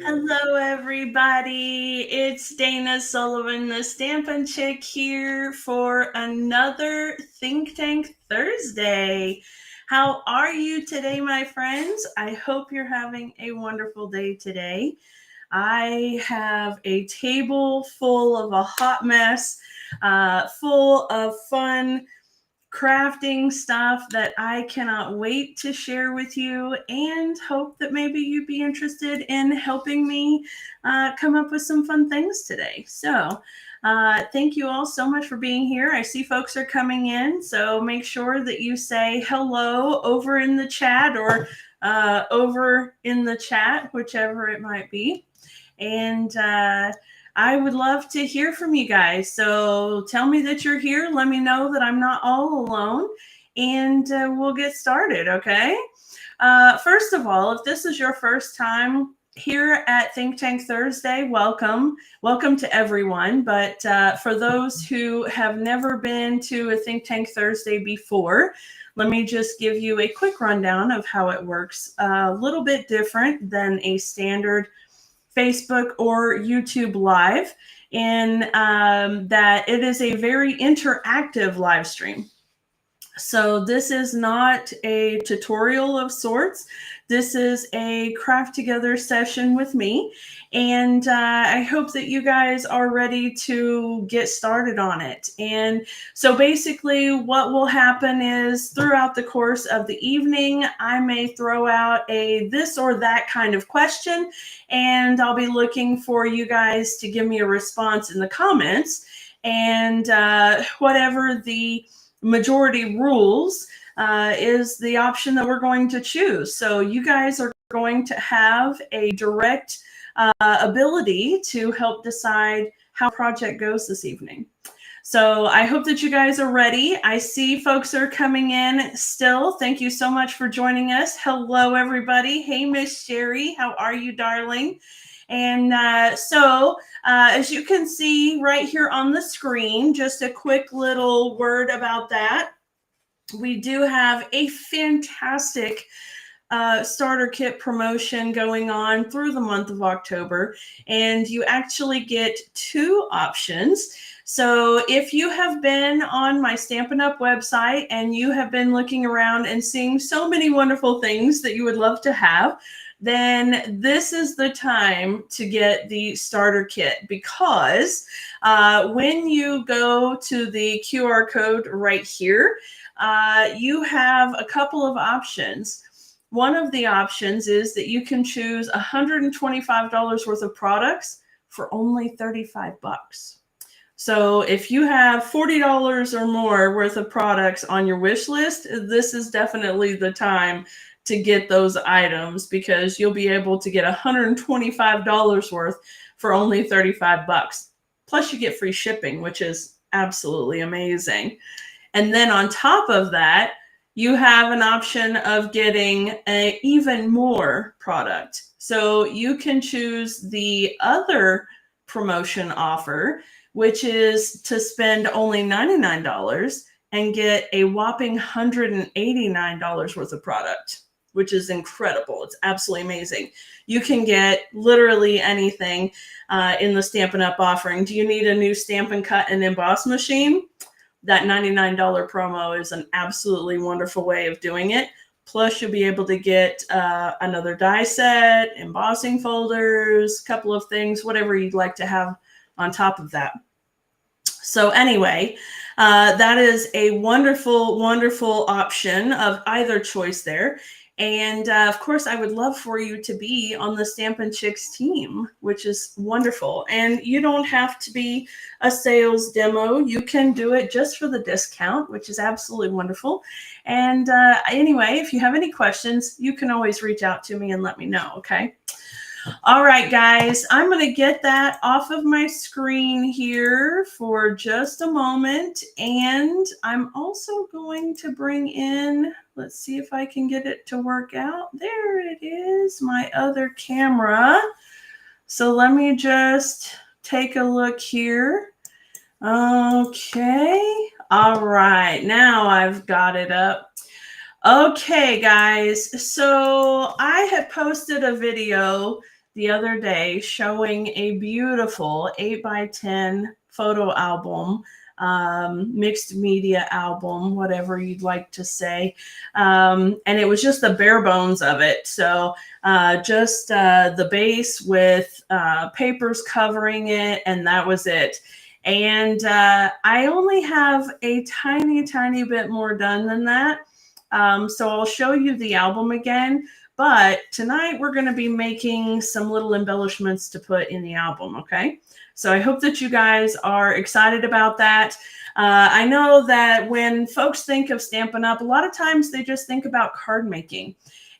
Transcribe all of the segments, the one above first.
Hello, everybody. It's Dana Sullivan, the Stampin' Chick, here for another Think Tank Thursday. How are you today, my friends? I hope you're having a wonderful day today. I have a table full of a hot mess, full of fun crafting stuff that I cannot wait to share with you, and hope that maybe you'd be interested in helping me come up with some fun things today. So, thank you all so much for being here. I see folks are coming in, so make sure that you say hello over in the chat or over in the chat, whichever it might be. And I would love to hear from you guys. So tell me that you're here. Let me know that I'm not all alone. And we'll get started, okay? First of all, if this is your first time here at Think Tank Thursday, welcome. Welcome to everyone. But for those who have never been to a Think Tank Thursday before, let me just give you a quick rundown of how it works. A little bit different than a standard Facebook or YouTube live, in that it is a very interactive live stream. So this is not a tutorial of sorts. This is a craft together session with me. And I hope that you guys are ready to get started on it. And so basically what will happen is throughout the course of the evening, I may throw out a this or that kind of question, and I'll be looking for you guys to give me a response in the comments. And whatever the majority rules is the option that we're going to choose. So you guys are going to have a direct ability to help decide how the project goes this evening. So I hope that you guys are ready. I see folks are coming in still. Thank you so much for joining us. Hello, everybody. Hey, Miss Sherry. How are you, darling? And as you can see right here on the screen, just a quick little word about that. We do have a fantastic starter kit promotion going on through the month of October, and you actually get two options. So if you have been on my Stampin' Up! Website and you have been looking around and seeing so many wonderful things that you would love to have, then this is the time to get the starter kit, because when you go to the QR code right here, you have a couple of options. One of the options is that you can choose $125 worth of products for only 35 bucks. So if you have $40 or more worth of products on your wish list, this is definitely the time to get those items, because you'll be able to get $125 worth for only 35 bucks. Plus you get free shipping, which is absolutely amazing. And then on top of that, you have an option of getting even more product. So you can choose the other promotion offer, which is to spend only $99 and get a whopping $189 worth of product, which is incredible. It's absolutely amazing. You can get literally anything in the Stampin' Up! Offering. Do you need a new Stampin' Cut and Emboss machine? That $99 promo is an absolutely wonderful way of doing it. Plus, you'll be able to get another die set, embossing folders, a couple of things, whatever you'd like to have on top of that. So anyway, that is a wonderful, wonderful option of either choice there. And of course, I would love for you to be on the Stampin' Chicks team, which is wonderful. And you don't have to be a sales demo. You can do it just for the discount, which is absolutely wonderful. And anyway, if you have any questions, you can always reach out to me and let me know, okay? All right, guys, I'm going to get that off of my screen here for just a moment. And I'm also going to bring in, let's see if I can get it to work out. There it is, my other camera. So let me just take a look here. Okay. All right. Now I've got it up. Okay, guys. So I had posted a video the other day showing a beautiful 8x10 photo album, mixed media album, whatever you'd like to say. And it was just the bare bones of it. So just the base with papers covering it, and that was it. And I only have a tiny bit more done than that. So I'll show you the album again. But tonight we're going to be making some little embellishments to put in the album, okay? So I hope that you guys are excited about that. I know that when folks think of Stampin' Up, a lot of times they just think about card making.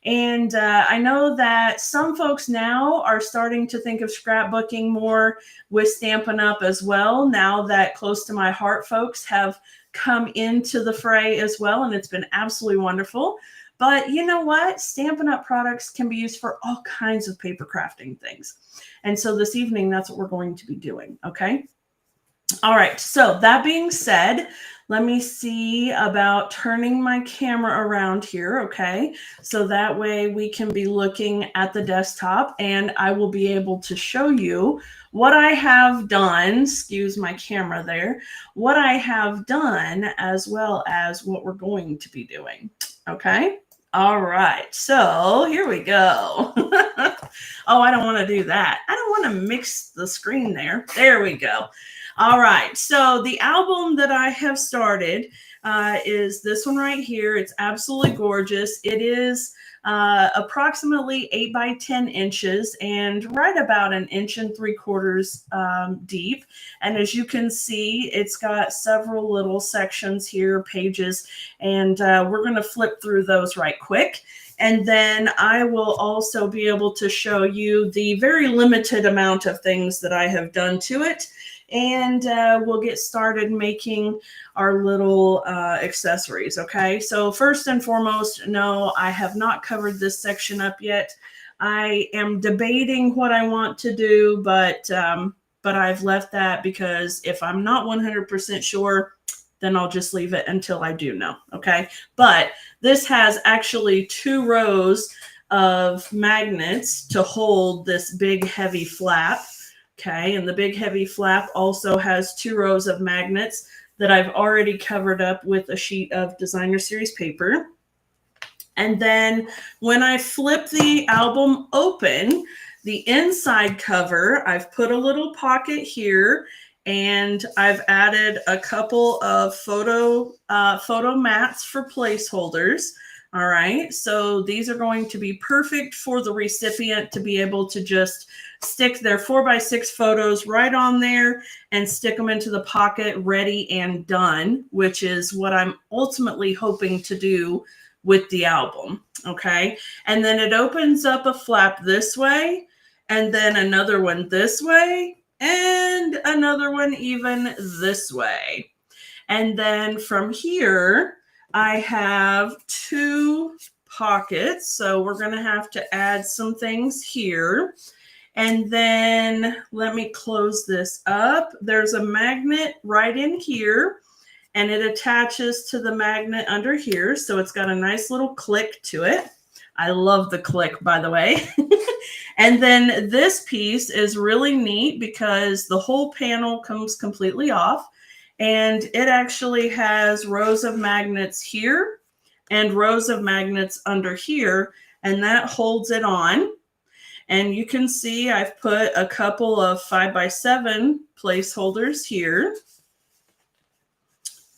And I know that some folks now are starting to think of scrapbooking more with Stampin' Up as well, now that Close to My Heart folks have come into the fray as well, and it's been absolutely wonderful. But you know what? Stampin' Up products can be used for all kinds of paper crafting things. And so this evening, that's what we're going to be doing, okay? All right, so that being said, let me see about turning my camera around here, okay? So that way we can be looking at the desktop and I will be able to show you what I have done, excuse my camera there, what I have done as well as what we're going to be doing, okay? All right, so here we go. Oh, I don't want to do that. I don't want to mix the screen there. There we go. All right, so the album that I have started is this one right here. It's absolutely gorgeous. It is approximately 8x10 inches and right about 1 3/4 inches deep. And as you can see, it's got several little sections here, pages, and we're going to flip through those right quick. And then I will also be able to show you the very limited amount of things that I have done to it. And we'll get started making our little accessories, okay? So first and foremost, no, I have not covered this section up yet. I am debating what I want to do, but I've left that because if I'm not 100% sure, then I'll just leave it until I do know, okay? But this has actually 2 rows of magnets to hold this big heavy flap. Okay, and the big heavy flap also has 2 rows of magnets that I've already covered up with a sheet of designer series paper. And then when I flip the album open, the inside cover, I've put a little pocket here and I've added a couple of photo mats for placeholders. All right, so these are going to be perfect for the recipient to be able to just stick their 4x6 photos right on there and stick them into the pocket, ready and done, which is what I'm ultimately hoping to do with the album, okay? And then it opens up a flap this way, and then another one this way, and another one even this way. And then from here, I have 2 pockets, so we're going to have to add some things here. And then let me close this up. There's a magnet right in here, and it attaches to the magnet under here, so it's got a nice little click to it. I love the click, by the way. And then this piece is really neat because the whole panel comes completely off. And it actually has rows of magnets here and rows of magnets under here, and that holds it on. And you can see I've put a couple of 5x7 placeholders here.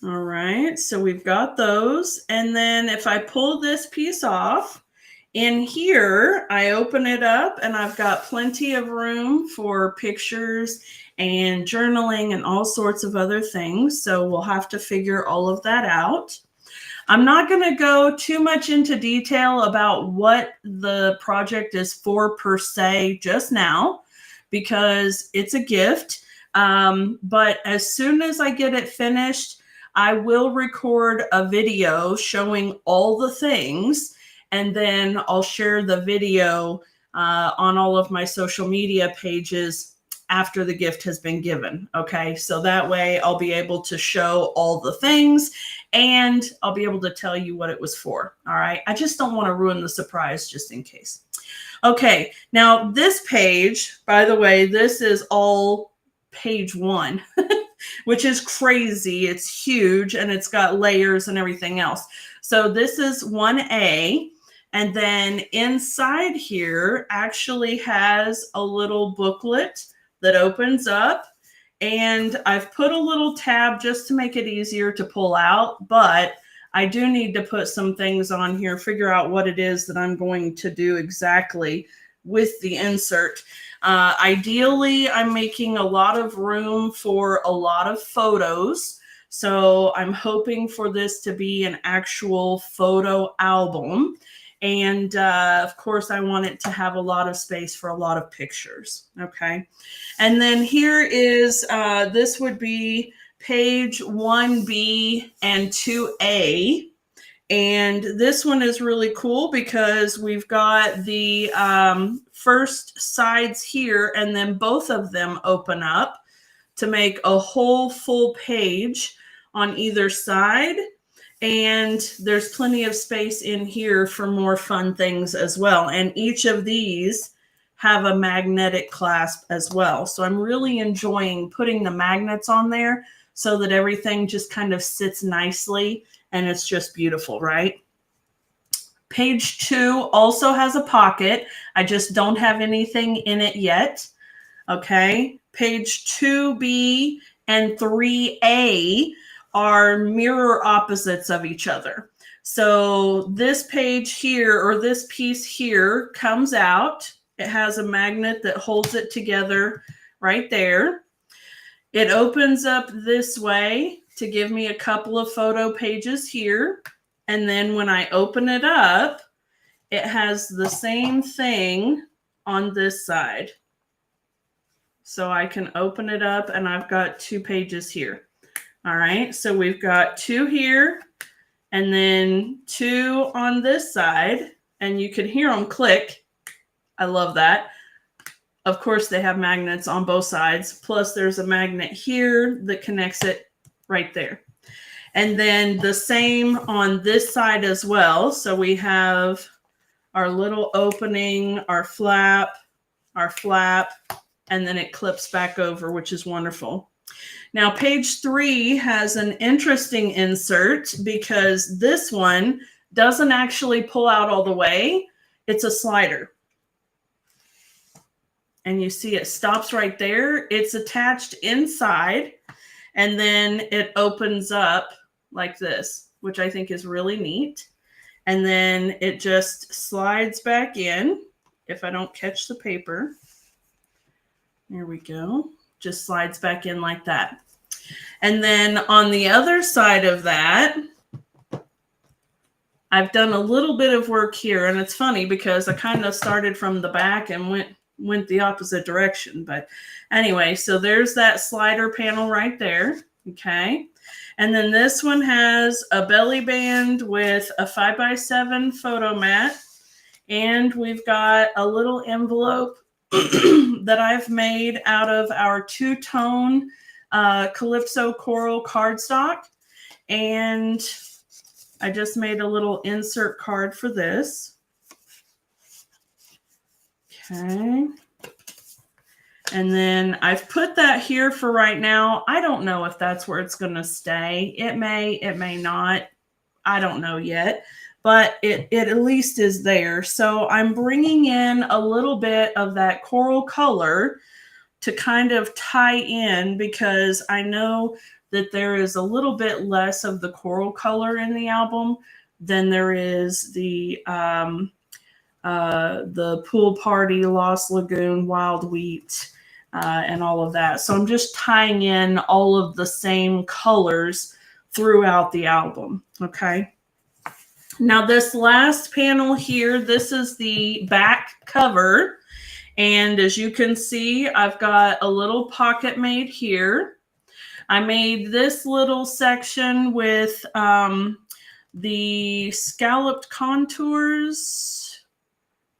All right, so we've got those. And then if I pull this piece off, in here, I open it up and I've got plenty of room for pictures and journaling and all sorts of other things. So we'll have to figure all of that out. I'm not going to go too much into detail about what the project is for per se just now, because it's a gift. But as soon as I get it finished, I will record a video showing all the things, and then I'll share the video on all of my social media pages after the gift has been given. Okay, so that way I'll be able to show all the things and I'll be able to tell you what it was for. All right. I just don't want to ruin the surprise just in case. Okay. Now this page, by the way, this is all page 1, which is crazy. It's huge and it's got layers and everything else. So this is 1A. And then inside here actually has a little booklet that opens up. And I've put a little tab just to make it easier to pull out. But I do need to put some things on here, figure out what it is that I'm going to do exactly with the insert. Ideally, I'm making a lot of room for a lot of photos. So I'm hoping for this to be an actual photo album. And of course, I want it to have a lot of space for a lot of pictures. Okay. And then here is, this would be page 1B and 2A. And this one is really cool because we've got the first sides here, and then both of them open up to make a whole full page on either side. And there's plenty of space in here for more fun things as well. And each of these have a magnetic clasp as well. So I'm really enjoying putting the magnets on there so that everything just kind of sits nicely and it's just beautiful, right? Page 2 also has a pocket. I just don't have anything in it yet. Okay. Page 2B and 3A are mirror opposites of each other. So this page here, or this piece here, comes out. It has a magnet that holds it together right there. It opens up this way to give me a couple of photo pages here. And then when I open it up, it has the same thing on this side. So I can open it up and I've got 2 pages here. All right, so we've got 2 here and then 2 on this side, and you can hear them click. I love that. Of course, they have magnets on both sides, plus there's a magnet here that connects it right there. And then the same on this side as well. So we have our little opening, our flap, and then it clips back over, which is wonderful. Now, page 3 has an interesting insert because this one doesn't actually pull out all the way. It's a slider. And you see it stops right there. It's attached inside, and then it opens up like this, which I think is really neat. And then it just slides back in. If I don't catch the paper, there we go. Just slides back in like that. And then on the other side of that, I've done a little bit of work here, and it's funny because I kind of started from the back and went the opposite direction. But anyway, so there's that slider panel right there. Okay. And then this one has a belly band with a 5x7 photo mat. And we've got a little envelope that I've made out of our 2-tone Calypso Coral cardstock. And I just made a little insert card for this. Okay. And then I've put that here for right now. I don't know if that's where it's going to stay. It may not. I don't know yet. But it at least is there. So I'm bringing in a little bit of that coral color to kind of tie in, because I know that there is a little bit less of the coral color in the album than there is the Pool Party, Lost Lagoon, Wild Wheat, and all of that. So I'm just tying in all of the same colors throughout the album. Okay. Now this last panel here, this is the back cover. And as you can see, I've got a little pocket made here. I made this little section with the scalloped contours.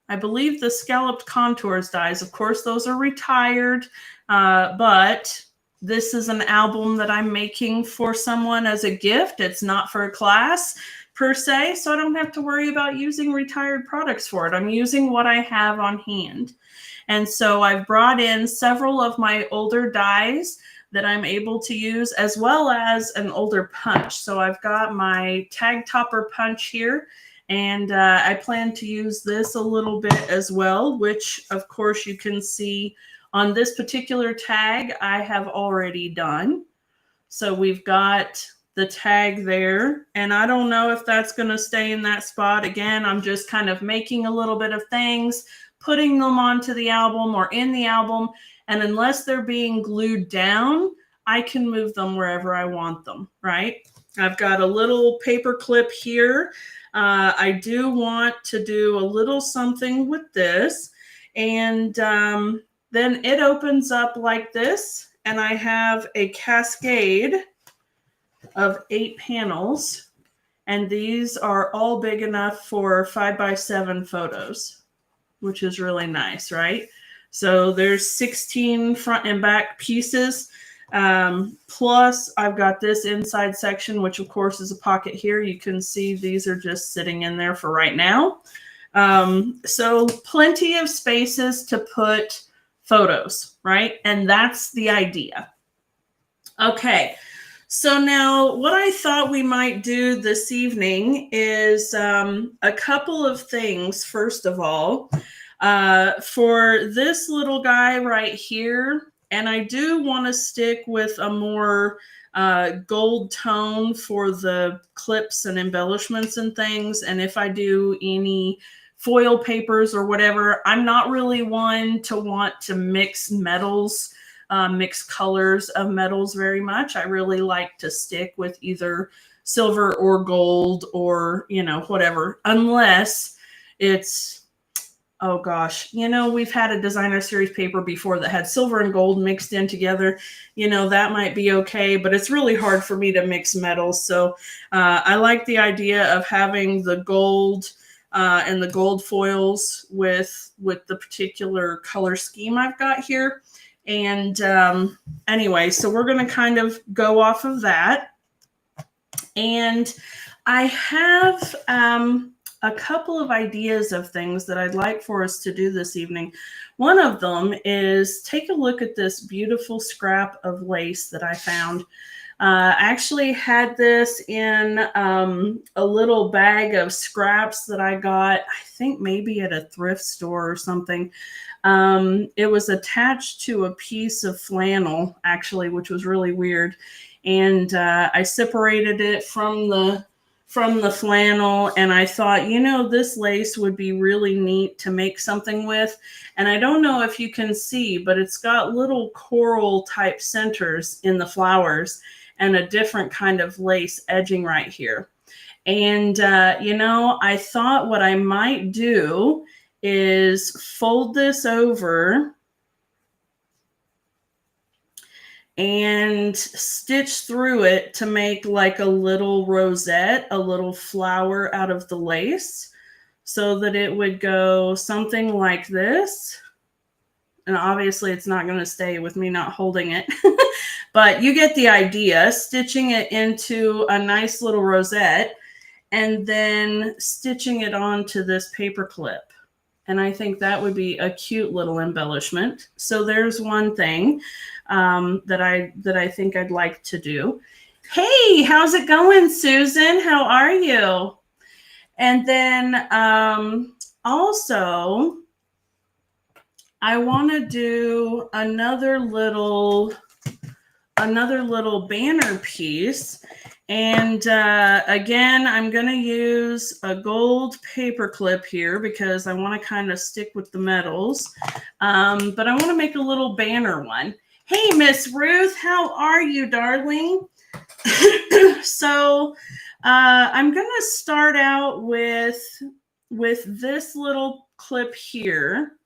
I believe the scalloped contours dies. Of course, those are retired, but this is an album that I'm making for someone as a gift. It's not for a class per se, so I don't have to worry about using retired products for it. I'm using what I have on hand. And so I've brought in several of my older dies that I'm able to use, as well as an older punch. So I've got my tag topper punch here, and I plan to use this a little bit as well, which of course you can see on this particular tag I have already done. So we've got the tag there, and I don't know if that's going to stay in that spot. Again, I'm just kind of making a little bit of things, putting them onto the album or in the album, and unless they're being glued down, I can move them wherever I want them, right? I've got a little paper clip here. I do want to do a little something with this, and then it opens up like this, and I have a cascade of 8 panels, and these are all big enough for 5x7 photos, which is really nice, right? So there's 16 front and back pieces. Plus I've got this inside section, which of course is a pocket here. You can see these are just sitting in there for right now. So plenty of spaces to put photos, right? And that's the idea. Okay. So now what I thought we might do this evening is a couple of things. First of all, for this little guy right here, and I do want to stick with a more gold tone for the clips and embellishments and things. And if I do any foil papers or whatever, I'm not really one to want to mix metals, mix colors of metals very much. I really like to stick with either silver or gold or, you know, whatever, unless it's, oh gosh, you know, we've had a designer series paper before that had silver and gold mixed in together. You know, that might be okay, but it's really hard for me to mix metals. So I like the idea of having the gold and the gold foils with the particular color scheme I've got here. And anyway, so we're going to kind of go off of that. And I have a couple of ideas of things that I'd like for us to do this evening. One of them is take a look at this beautiful scrap of lace that I found. I actually had this in a little bag of scraps that I got, I think maybe at a thrift store or something. It was attached to a piece of flannel, actually, which was really weird. And I separated it from the flannel, and I thought, you know, this lace would be really neat to make something with. And I don't know if you can see, but it's got little coral type centers in the flowers and a different kind of lace edging right here. And, you know, I thought what I might do is fold this over and stitch through it to make like a little rosette, a little flower out of the lace, so that it would go something like this. And obviously it's not going to stay with me not holding it, but you get the idea, stitching it into a nice little rosette and then stitching it onto this paper clip. And I think that would be a cute little embellishment. So there's one thing that I think I'd like to do. Hey, how's it going, Susan? How are you? And then also, I want to do another little banner piece. And again, I'm going to use a gold paper clip here because I want to kind of stick with the metals. But I want to make a little banner one. Hey, Miss Ruth, how are you, darling? So I'm going to start out with this little clip here.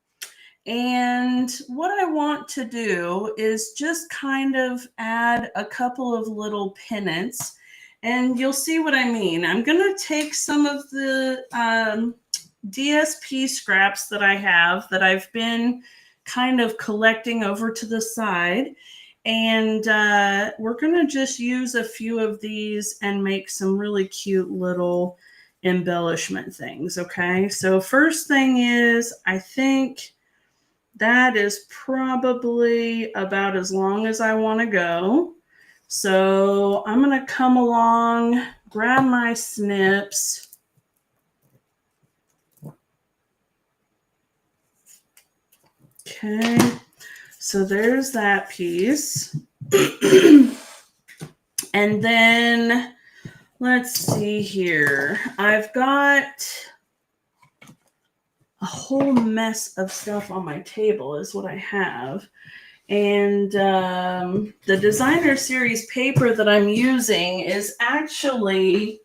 And what I want to do is just kind of add a couple of little pennants. And you'll see what I mean. I'm going to take some of the DSP scraps that I have that I've been kind of collecting over to the side. And we're going to just use a few of these and make some really cute little embellishment things. Okay, so first thing is, I think that is probably about as long as I want to go. So I'm going to come along, grab my snips. Okay, so there's that piece. And then let's see here. I've got a whole mess of stuff on my table is what I have. And the designer series paper that I'm using is actually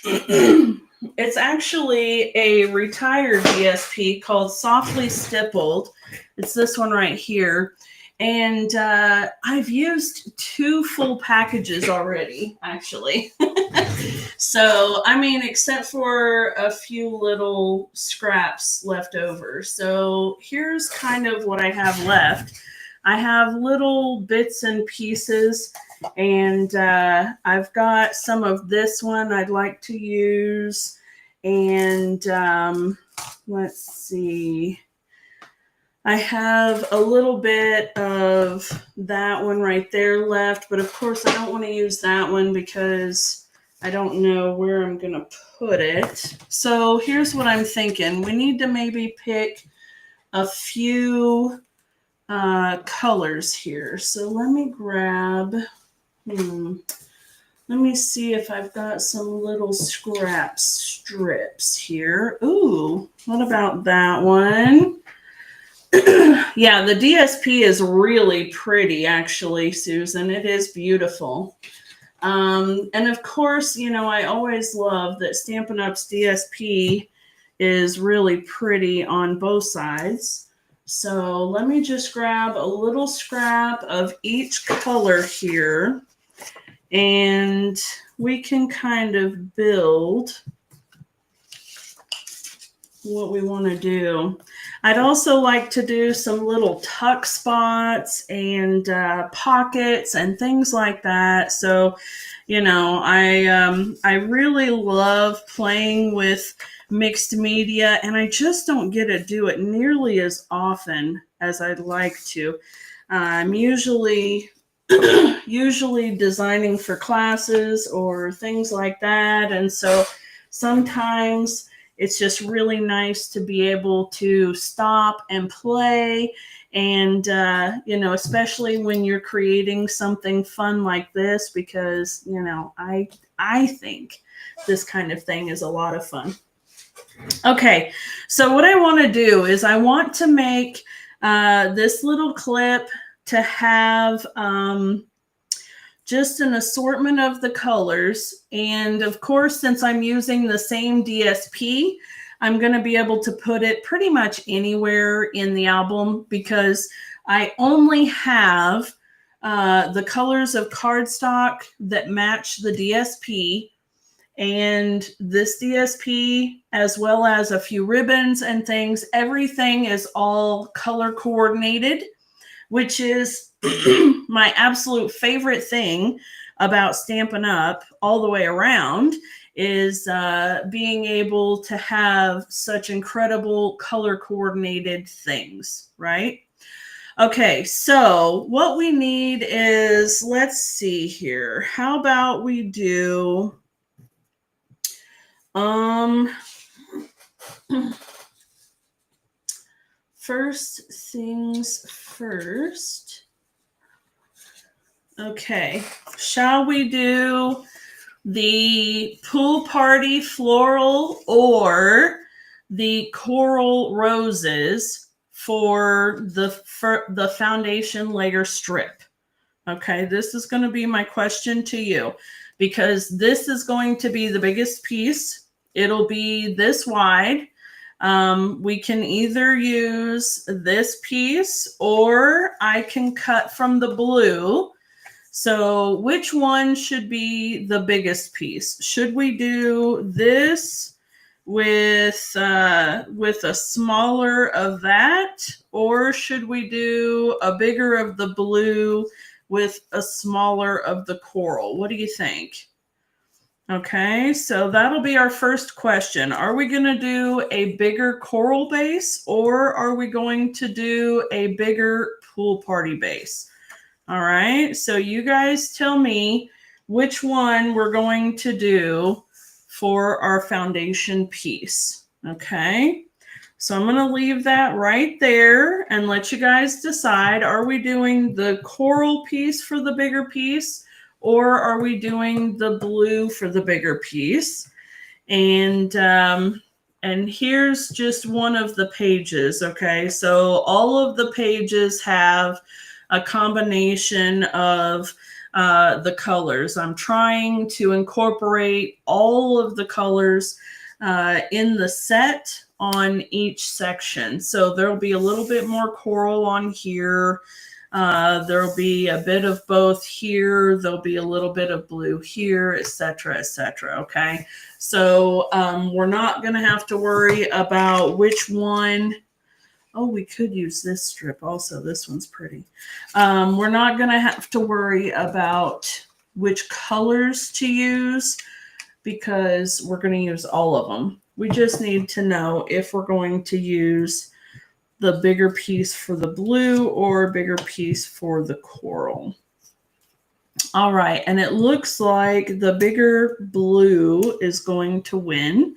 it's actually a retired DSP called Softly Stippled. It's this one right here. And I've used 2 full packages already, actually. So, I mean, except for a few little scraps left over. So here's kind of what I have left. I have little bits and pieces, and I've got some of this one I'd like to use. And let's see. I have a little bit of that one right there left, but of course I don't want to use that one because I don't know where I'm going to put it. So here's what I'm thinking. We need to maybe pick a few colors here. So let me grab, let me see if I've got some little scrap strips here. Ooh, what about that one? Yeah, the DSP is really pretty, actually, Susan. It is beautiful. And of course, you know, I always love that Stampin' Up's DSP is really pretty on both sides. So let me just grab a little scrap of each color here, and we can kind of build what we want to do. I'd also like to do some little tuck spots and pockets and things like that. So, you know, I really love playing with mixed media, and I just don't get to do it nearly as often as I'd like to. I'm usually designing for classes or things like that, and so sometimes it's just really nice to be able to stop and play. And, you know, especially when you're creating something fun like this, because, you know, I think this kind of thing is a lot of fun. Okay, so what I want to do is I want to make this little clip to have just an assortment of the colors. And of course, since I'm using the same DSP, I'm going to be able to put it pretty much anywhere in the album because I only have the colors of cardstock that match the DSP. And this DSP, as well as a few ribbons and things, everything is all color coordinated, which is my absolute favorite thing about Stampin' Up all the way around, is being able to have such incredible color coordinated things, right? Okay, so what we need is, let's see here. How about we do, first things first. Okay, shall we do the pool party floral or the coral roses for the foundation layer strip? Okay, this is going to be my question to you because this is going to be the biggest piece. It'll be this wide. We can either use this piece or I can cut from the blue. So which one should be the biggest piece? Should we do this with with a smaller of that, or should we do a bigger of the blue with a smaller of the coral? What do you think? Okay, so that'll be our first question. Are we going to do a bigger coral base, or are we going to do a bigger pool party base? All right, so you guys tell me which one we're going to do for our foundation piece. Okay, so I'm going to leave that right there and let you guys decide. Are we doing the coral piece for the bigger piece, or are we doing the blue for the bigger piece? And here's just one of the pages. Okay, so all of the pages have a combination of the colors. I'm trying to incorporate all of the colors in the set on each section. So there'll be a little bit more coral on here. There'll be a bit of both here. There'll be a little bit of blue here, etc., etc. Okay, so we're not going to have to worry about which one. Oh, we could use this strip also. This one's pretty. We're not going to have to worry about which colors to use because we're going to use all of them. We just need to know if we're going to use the bigger piece for the blue or a bigger piece for the coral. All right, and it looks like the bigger blue is going to win.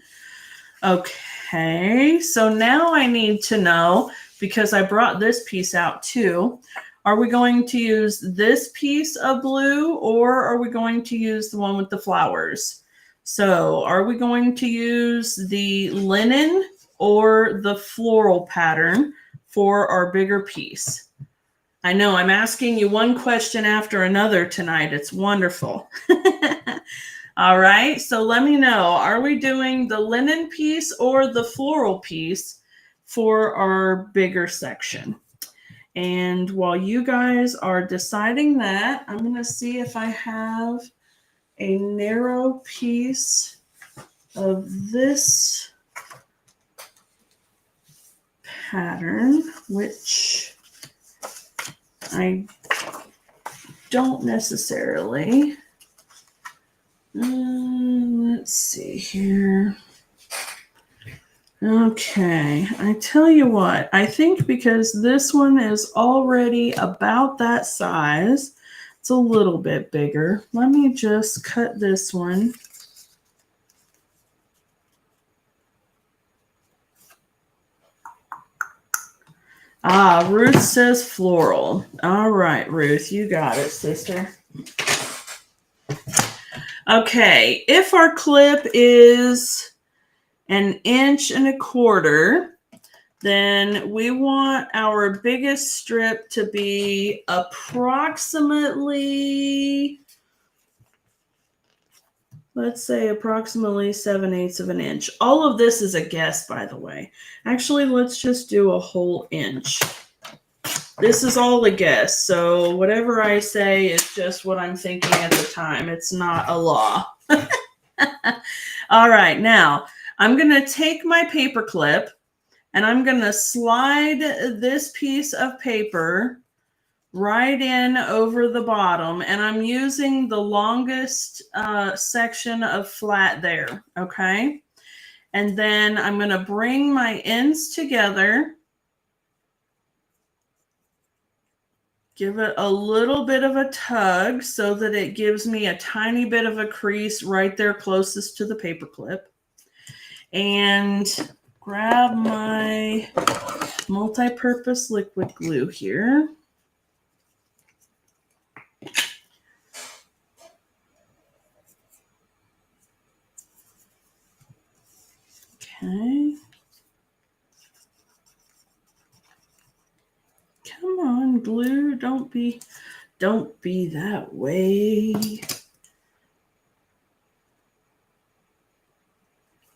Okay, so now I need to know, because I brought this piece out too, are we going to use this piece of blue, or are we going to use the one with the flowers? So are we going to use the linen or the floral pattern for our bigger piece? I know I'm asking you one question after another tonight. It's wonderful. All right, so let me know. Are we doing the linen piece or the floral piece for our bigger section? And while you guys are deciding that, I'm going to see if I have a narrow piece of this pattern, which I don't necessarily. Let's see here. Okay, I tell you what, I think because this one is already about that size, it's a little bit bigger. Let me just cut this one. Ah, Ruth says floral. All right, Ruth, you got it, sister. Okay, if our clip is 1.25 inches, then we want our biggest strip to be approximately, let's say approximately 7/8 of an inch. All of this is a guess, by the way. Actually, let's just do a whole inch. This is all a guess, so whatever I say is just what I'm thinking at the time. It's not a law. All right, now I'm going to take my paper clip and I'm going to slide this piece of paper right in over the bottom, and I'm using the longest section of flat there, okay? And then I'm going to bring my ends together. Give it a little bit of a tug so that it gives me a tiny bit of a crease right there closest to the paper clip. And grab my multi-purpose liquid glue here. Okay. Come on, glue. Don't be that way.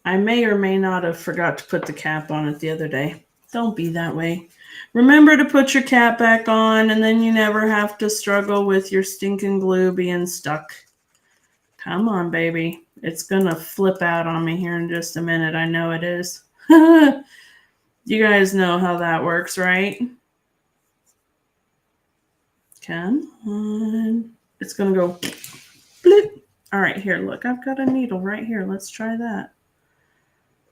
I may or may not have forgot to put the cap on it the other day. Don't be that way. Remember to put your cap back on, and then you never have to struggle with your stinking glue being stuck. Come on, baby. It's going to flip out on me here in just a minute. I know it is. You guys know how that works, right? Come on. It's going to go blip. All right, here, look. I've got a needle right here. Let's try that.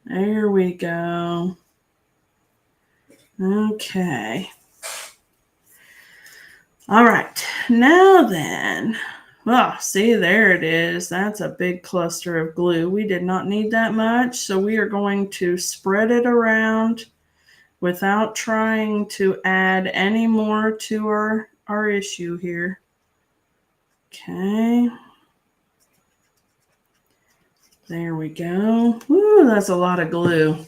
There we go. Okay. All right. Now then. Oh, see, there it is. That's a big cluster of glue. We did not need that much, so we are going to spread it around without trying to add any more to our issue here. Okay. There we go. Woo, that's a lot of glue.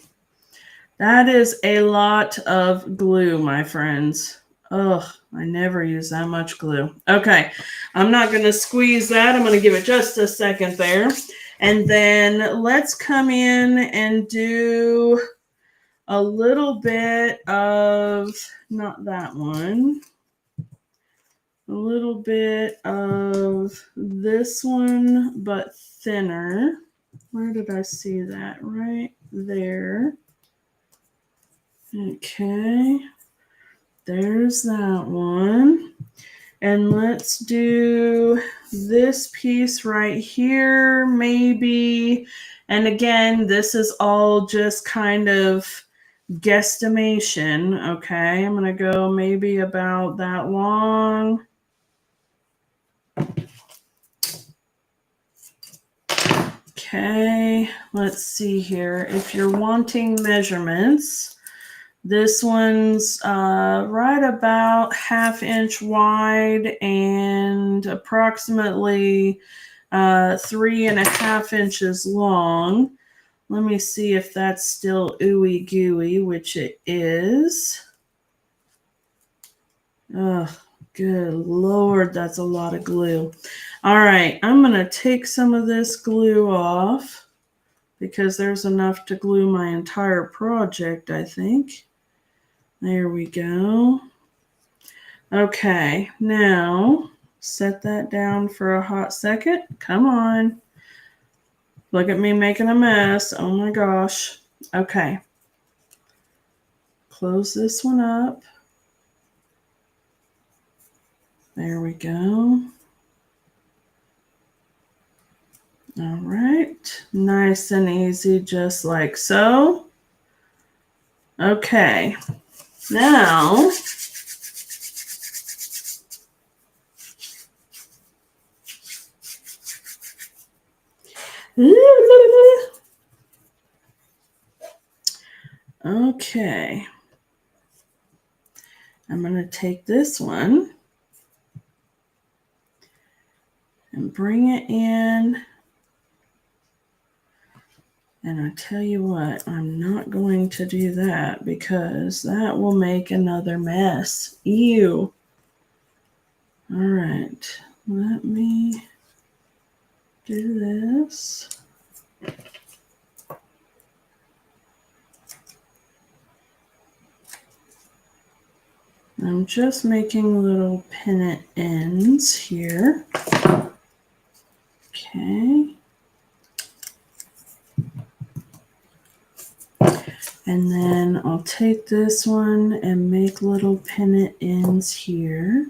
That is a lot of glue, my friends. Ugh, I never use that much glue. Okay, I'm not going to squeeze that. I'm going to give it just a second there. And then let's come in and do a little bit of, not that one, a little bit of this one, but thinner. Where did I see that? Right there. Okay, there's that one. And let's do this piece right here, maybe. And again, this is all just kind of guesstimation. Okay, I'm going to go maybe about that long. Okay, let's see here. If you're wanting measurements, this one's right about 1/2 inch wide and approximately 3.5 inches long. Let me see if that's still ooey gooey, which it is. Oh, good Lord, that's a lot of glue. All right, I'm going to take some of this glue off because there's enough to glue my entire project, I think. There we go. Okay, now set that down for a hot second. Come on. Look at me making a mess. Oh my gosh. Okay. Close this one up. There we go. All right. Nice and easy, just like so. Okay. Now, okay. I'm going to take this one and bring it in. And I tell you what, I'm not going to do that because that will make another mess. Ew. All right, let me do this. I'm just making little pennant ends here. Okay. And then I'll take this one and make little pennant ends here.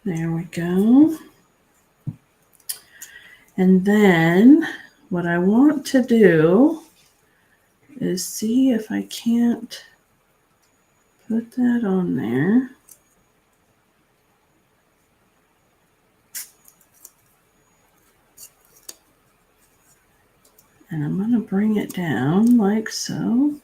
There we go. And then what I want to do is see if I can't put that on there. And I'm going to bring it down like so.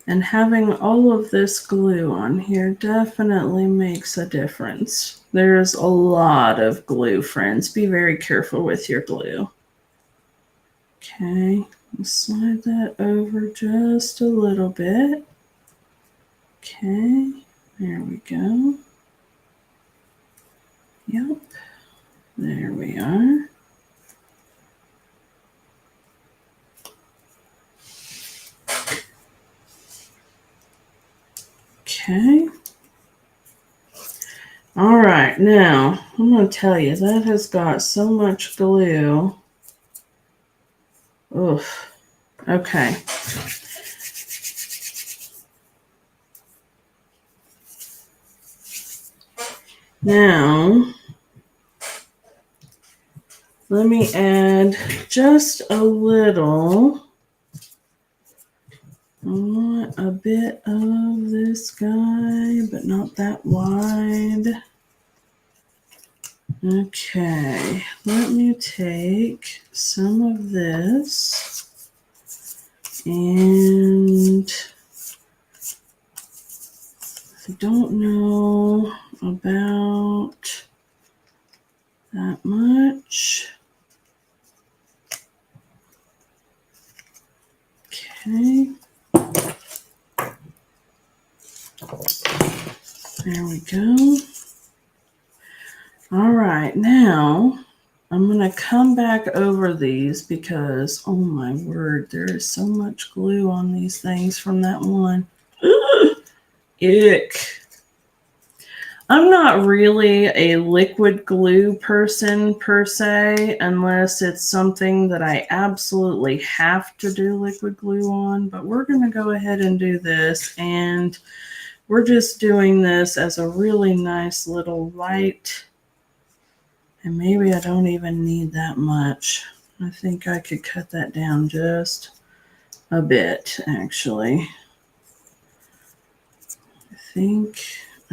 And having all of this glue on here definitely makes a difference. There's a lot of glue, friends. Be very careful with your glue. Okay, slide that over just a little bit. Okay, there we go. Yep, there we are. Okay. All right. right, now I'm going to tell you that has got so much glue. Oof. Okay. Now, let me add just a little. I want a bit of this guy, but not that wide. Okay, let me take some of this and I don't know about that much. Okay. There we go. All right, now I'm going to come back over these because, oh my word, there is so much glue on these things from that one. Ick. I'm not really a liquid glue person per se, unless it's something that I absolutely have to do liquid glue on, but we're going to go ahead and do this, and we're just doing this as a really nice little light, and maybe I don't even need that much. I think I could cut that down just a bit, actually.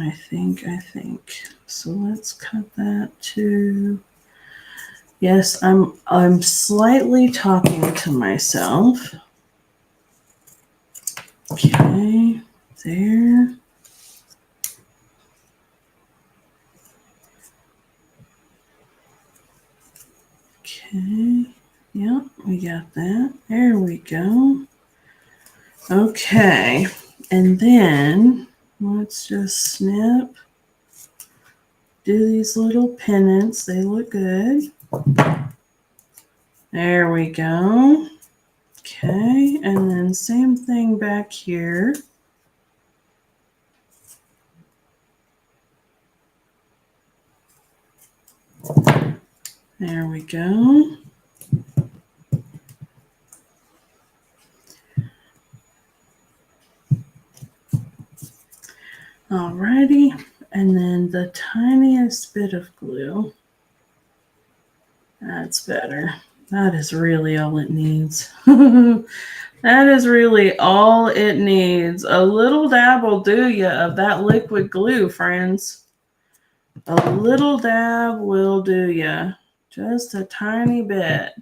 I think. So let's cut that to, yes, I'm slightly talking to myself. Okay, there. Okay, yep, we got that. There we go. Okay, and then let's just snip. Do these little pennants. They look good. There we go. Okay, and then same thing back here. There we go. Alrighty, and then the tiniest bit of glue. That's better. That is really all it needs. That is really all it needs. A little dab will do ya of that liquid glue, friends. A little dab will do ya. Just a tiny bit.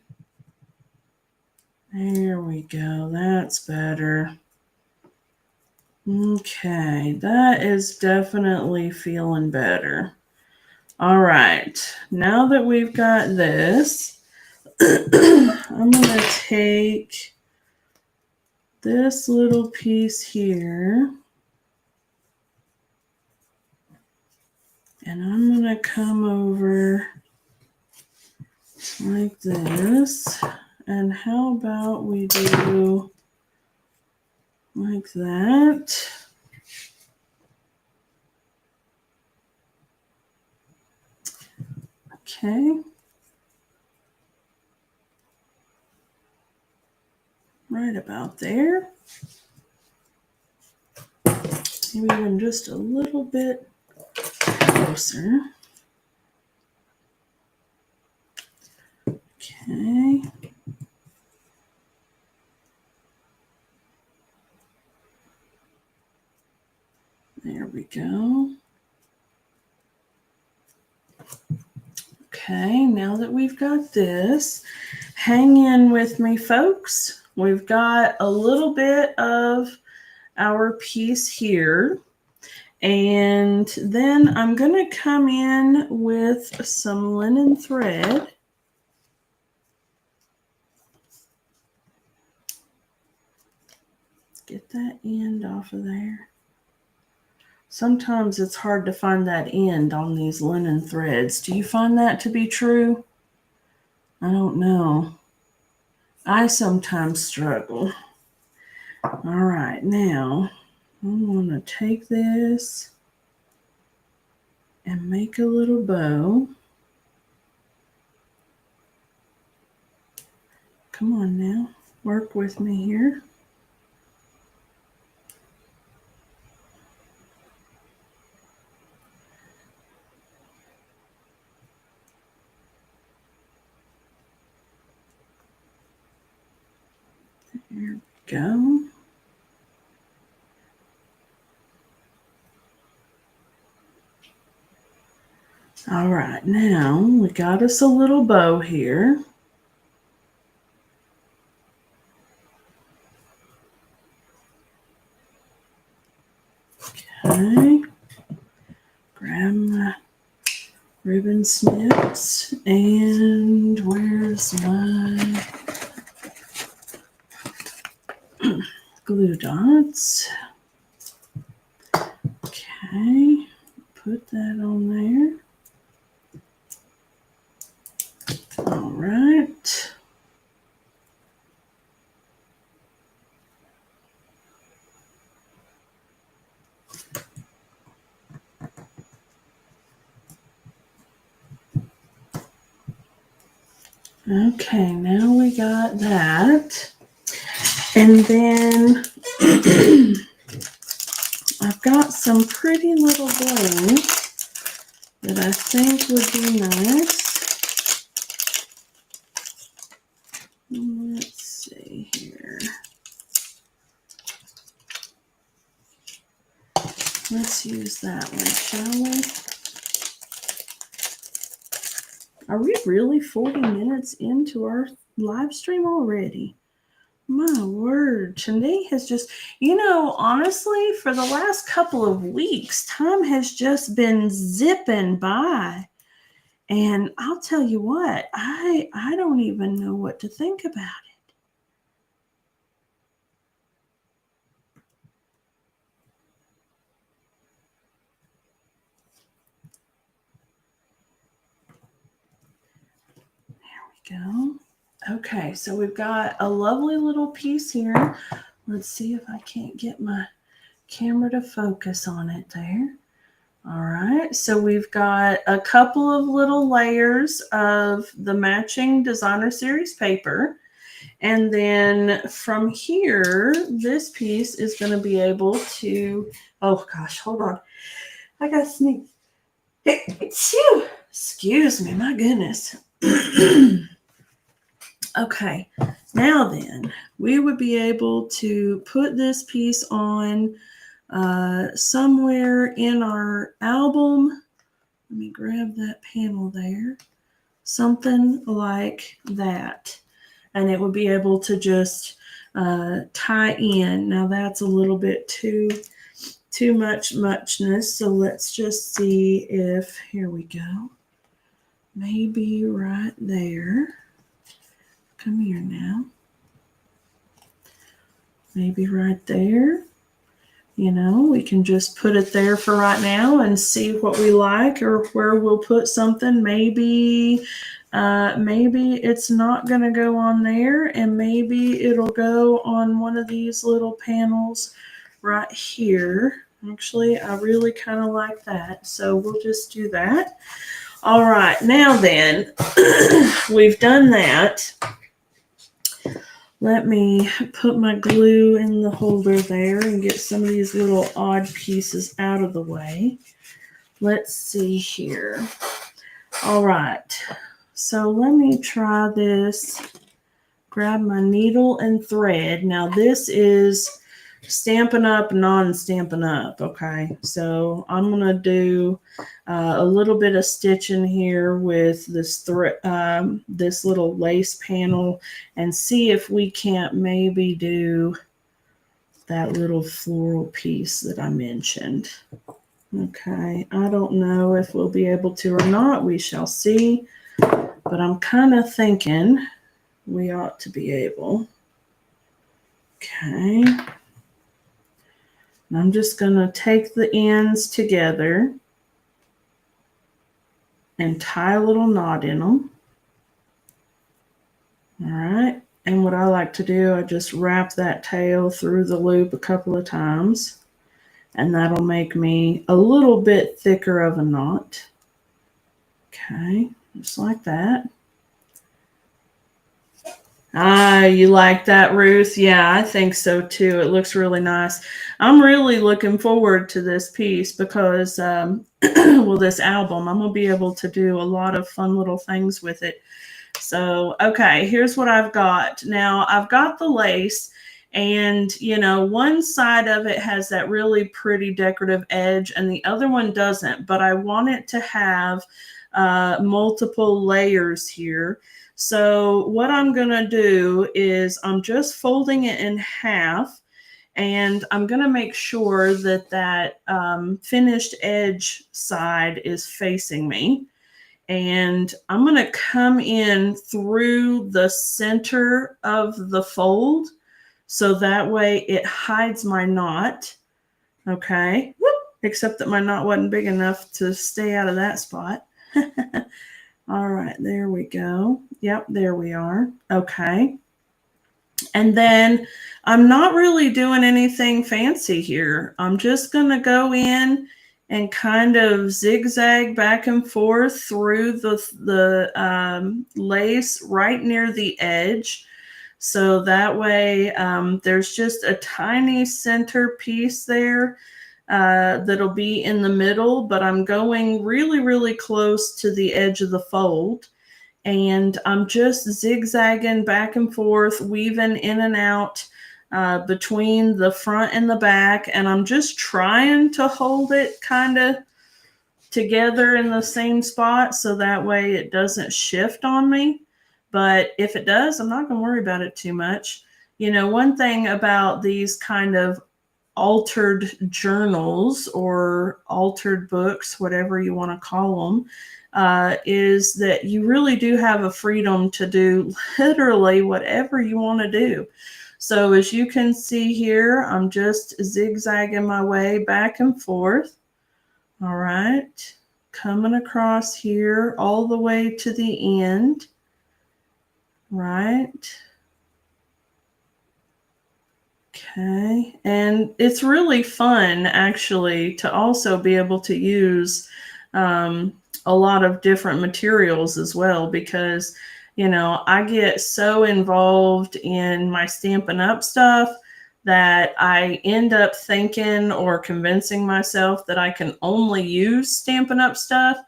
There we go. That's better. Okay, that is definitely feeling better. All right, now that we've got this, I'm going to take this little piece here, and I'm going to come over like this. And how about we do like that? Okay. Right about there. Maybe even just a little bit closer. Okay. There we go. Okay, now that we've got this, hang in with me, folks. We've got a little bit of our piece here. And then I'm going to come in with some linen thread. Get that end off of there. Sometimes it's hard to find that end on these linen threads. Do you find that to be true? I don't know. I sometimes struggle. All right, now I'm going to take this and make a little bow. Come on now, work with me here. There we go. All right, now we got us a little bow here. Okay, grab my ribbon snips, and where's my glue dots? Okay, put that on there. All right. Okay, now we got that. And then I've got some pretty little blues that I think would be nice. Let's see here. Let's use that one, shall we? Are we really 40 minutes into our live stream already? My word, today has just, honestly, for the last couple of weeks, time has just been zipping by. And I'll tell you what, I don't even know what to think about it. There we go. Okay, so we've got a lovely little piece here. Let's see if I can't get my camera to focus on it there. All right, so we've got a couple of little layers of the matching designer series paper. And then from here, this piece is going to be able to, oh gosh, hold on. I got to sneeze. Excuse me, my goodness. Okay, now then, we would be able to put this piece on somewhere in our album. Let me grab that panel there. Something like that. And it would be able to just tie in. Now that's a little bit too muchness. So let's just see if, here we go. Maybe right there. Come here now. Maybe right there. We can just put it there for right now and see what we like or where we'll put something. Maybe it's not going to go on there, and maybe it'll go on one of these little panels right here. Actually, I really kind of like that, so we'll just do that. All right, now then, we've done that. Let me put my glue in the holder there and get some of these little odd pieces out of the way. Let's see here. All right, so let me try this. Grab my needle and thread. Now this is Stampin' Up, non-Stampin' Up, okay? So I'm going to do a little bit of stitching here with this this little lace panel and see if we can't maybe do that little floral piece that I mentioned. Okay, I don't know if we'll be able to or not. We shall see, but I'm kind of thinking we ought to be able. Okay. And I'm just going to take the ends together and tie a little knot in them. All right. And what I like to do, I just wrap that tail through the loop a couple of times. And that'll make me a little bit thicker of a knot. Okay, just like that. Ah, you like that, Ruth? Yeah, I think so too. It looks really nice. I'm really looking forward to this piece because, well, this album, I'm going to be able to do a lot of fun little things with it. So, okay, here's what I've got. Now, I've got the lace, and, you know, one side of it has that really pretty decorative edge, and the other one doesn't, but I want it to have multiple layers here. So what I'm going to do is I'm just folding it in half, and I'm going to make sure that that finished edge side is facing me. And I'm going to come in through the center of the fold so that way it hides my knot. Okay. Whoop. Except that my knot wasn't big enough to stay out of that spot. All right, there we go. Yep, there we are. Okay. And then I'm not really doing anything fancy here. I'm just going to go in and kind of zigzag back and forth through the lace right near the edge. So that way there's just a tiny center piece there that'll be in the middle, but I'm going really, really close to the edge of the fold. And I'm just zigzagging back and forth, weaving in and out between the front and the back. And I'm just trying to hold it kind of together in the same spot so that way it doesn't shift on me. But if it does, I'm not going to worry about it too much. You know, one thing about these kind of altered journals or altered books, whatever you want to call them, is that you really do have a freedom to do literally whatever you want to do. So as you can see here, I'm just zigzagging my way back and forth. All right, coming across here all the way to the end, right? Okay, and it's really fun actually to also be able to use a lot of different materials as well, because, you know, I get so involved in my Stampin' Up! Stuff that I end up thinking or convincing myself that I can only use Stampin' Up! Stuff.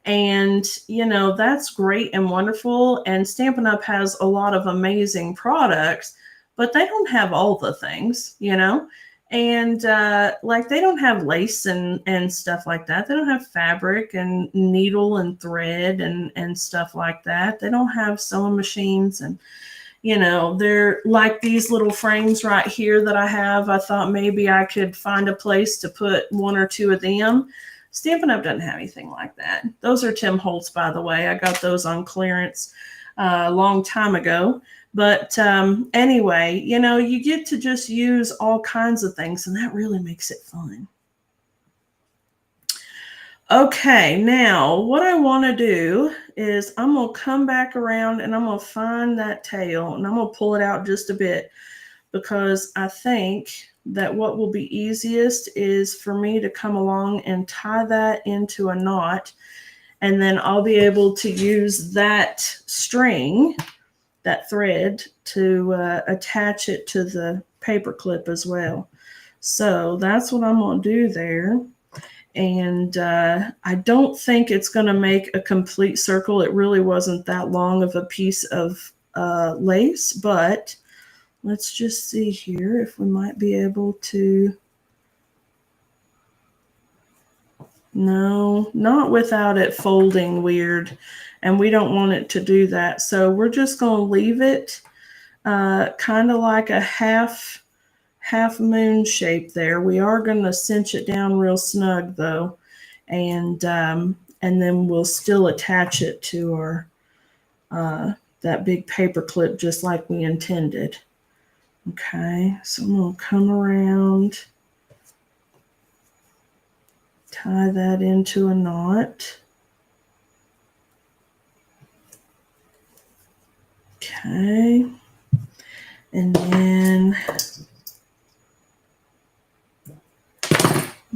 And, you know, that's great and wonderful. And Stampin' Up! Has a lot of amazing products, but they don't have all the things, you know? And like they don't have lace and stuff like that. They don't have fabric and needle and thread and stuff like that. They don't have sewing machines. And, you know, they're like these little frames right here that I have. I thought maybe I could find a place to put one or two of them. Stampin' Up! Doesn't have anything like that. Those are Tim Holtz, by the way. I got those on clearance a long time ago. But anyway, you know, you get to just use all kinds of things, and that really makes it fun. Okay, now what I want to do is I'm going to come back around and I'm going to find that tail, and I'm going to pull it out just a bit, because I think that what will be easiest is for me to come along and tie that into a knot, and then I'll be able to use that string, that thread, to attach it to the paper clip as well. So that's what I'm going to do there. And I don't think it's going to make a complete circle. It really wasn't that long of a piece of lace, but let's just see here if we might be able to. No, not without it folding weird. And we don't want it to do that. So we're just going to leave it kind of like a half moon shape there. We are going to cinch it down real snug though. And then we'll still attach it to our that big paper clip just like we intended. Okay, so I'm going to come around, tie that into a knot. Okay, and then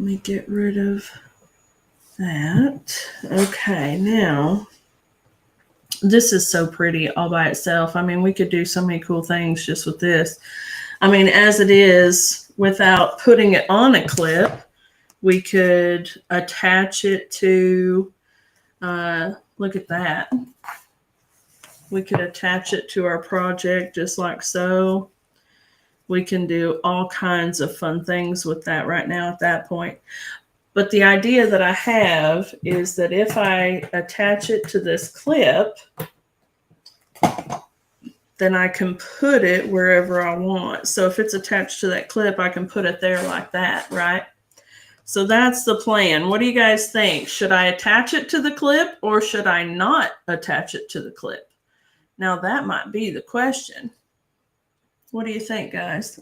me get rid of that. Okay, now this is so pretty all by itself. I mean, we could do so many cool things just with this. I mean, as it is, without putting it on a clip, we could attach it to, look at that. We could attach it to our project just like so. We can do all kinds of fun things with that right now at that point. But the idea that I have is that if I attach it to this clip, then I can put it wherever I want. So if it's attached to that clip, I can put it there like that, right? So that's the plan. What do you guys think? Should I attach it to the clip or should I not attach it to the clip? Now that might be the question. What do you think, guys?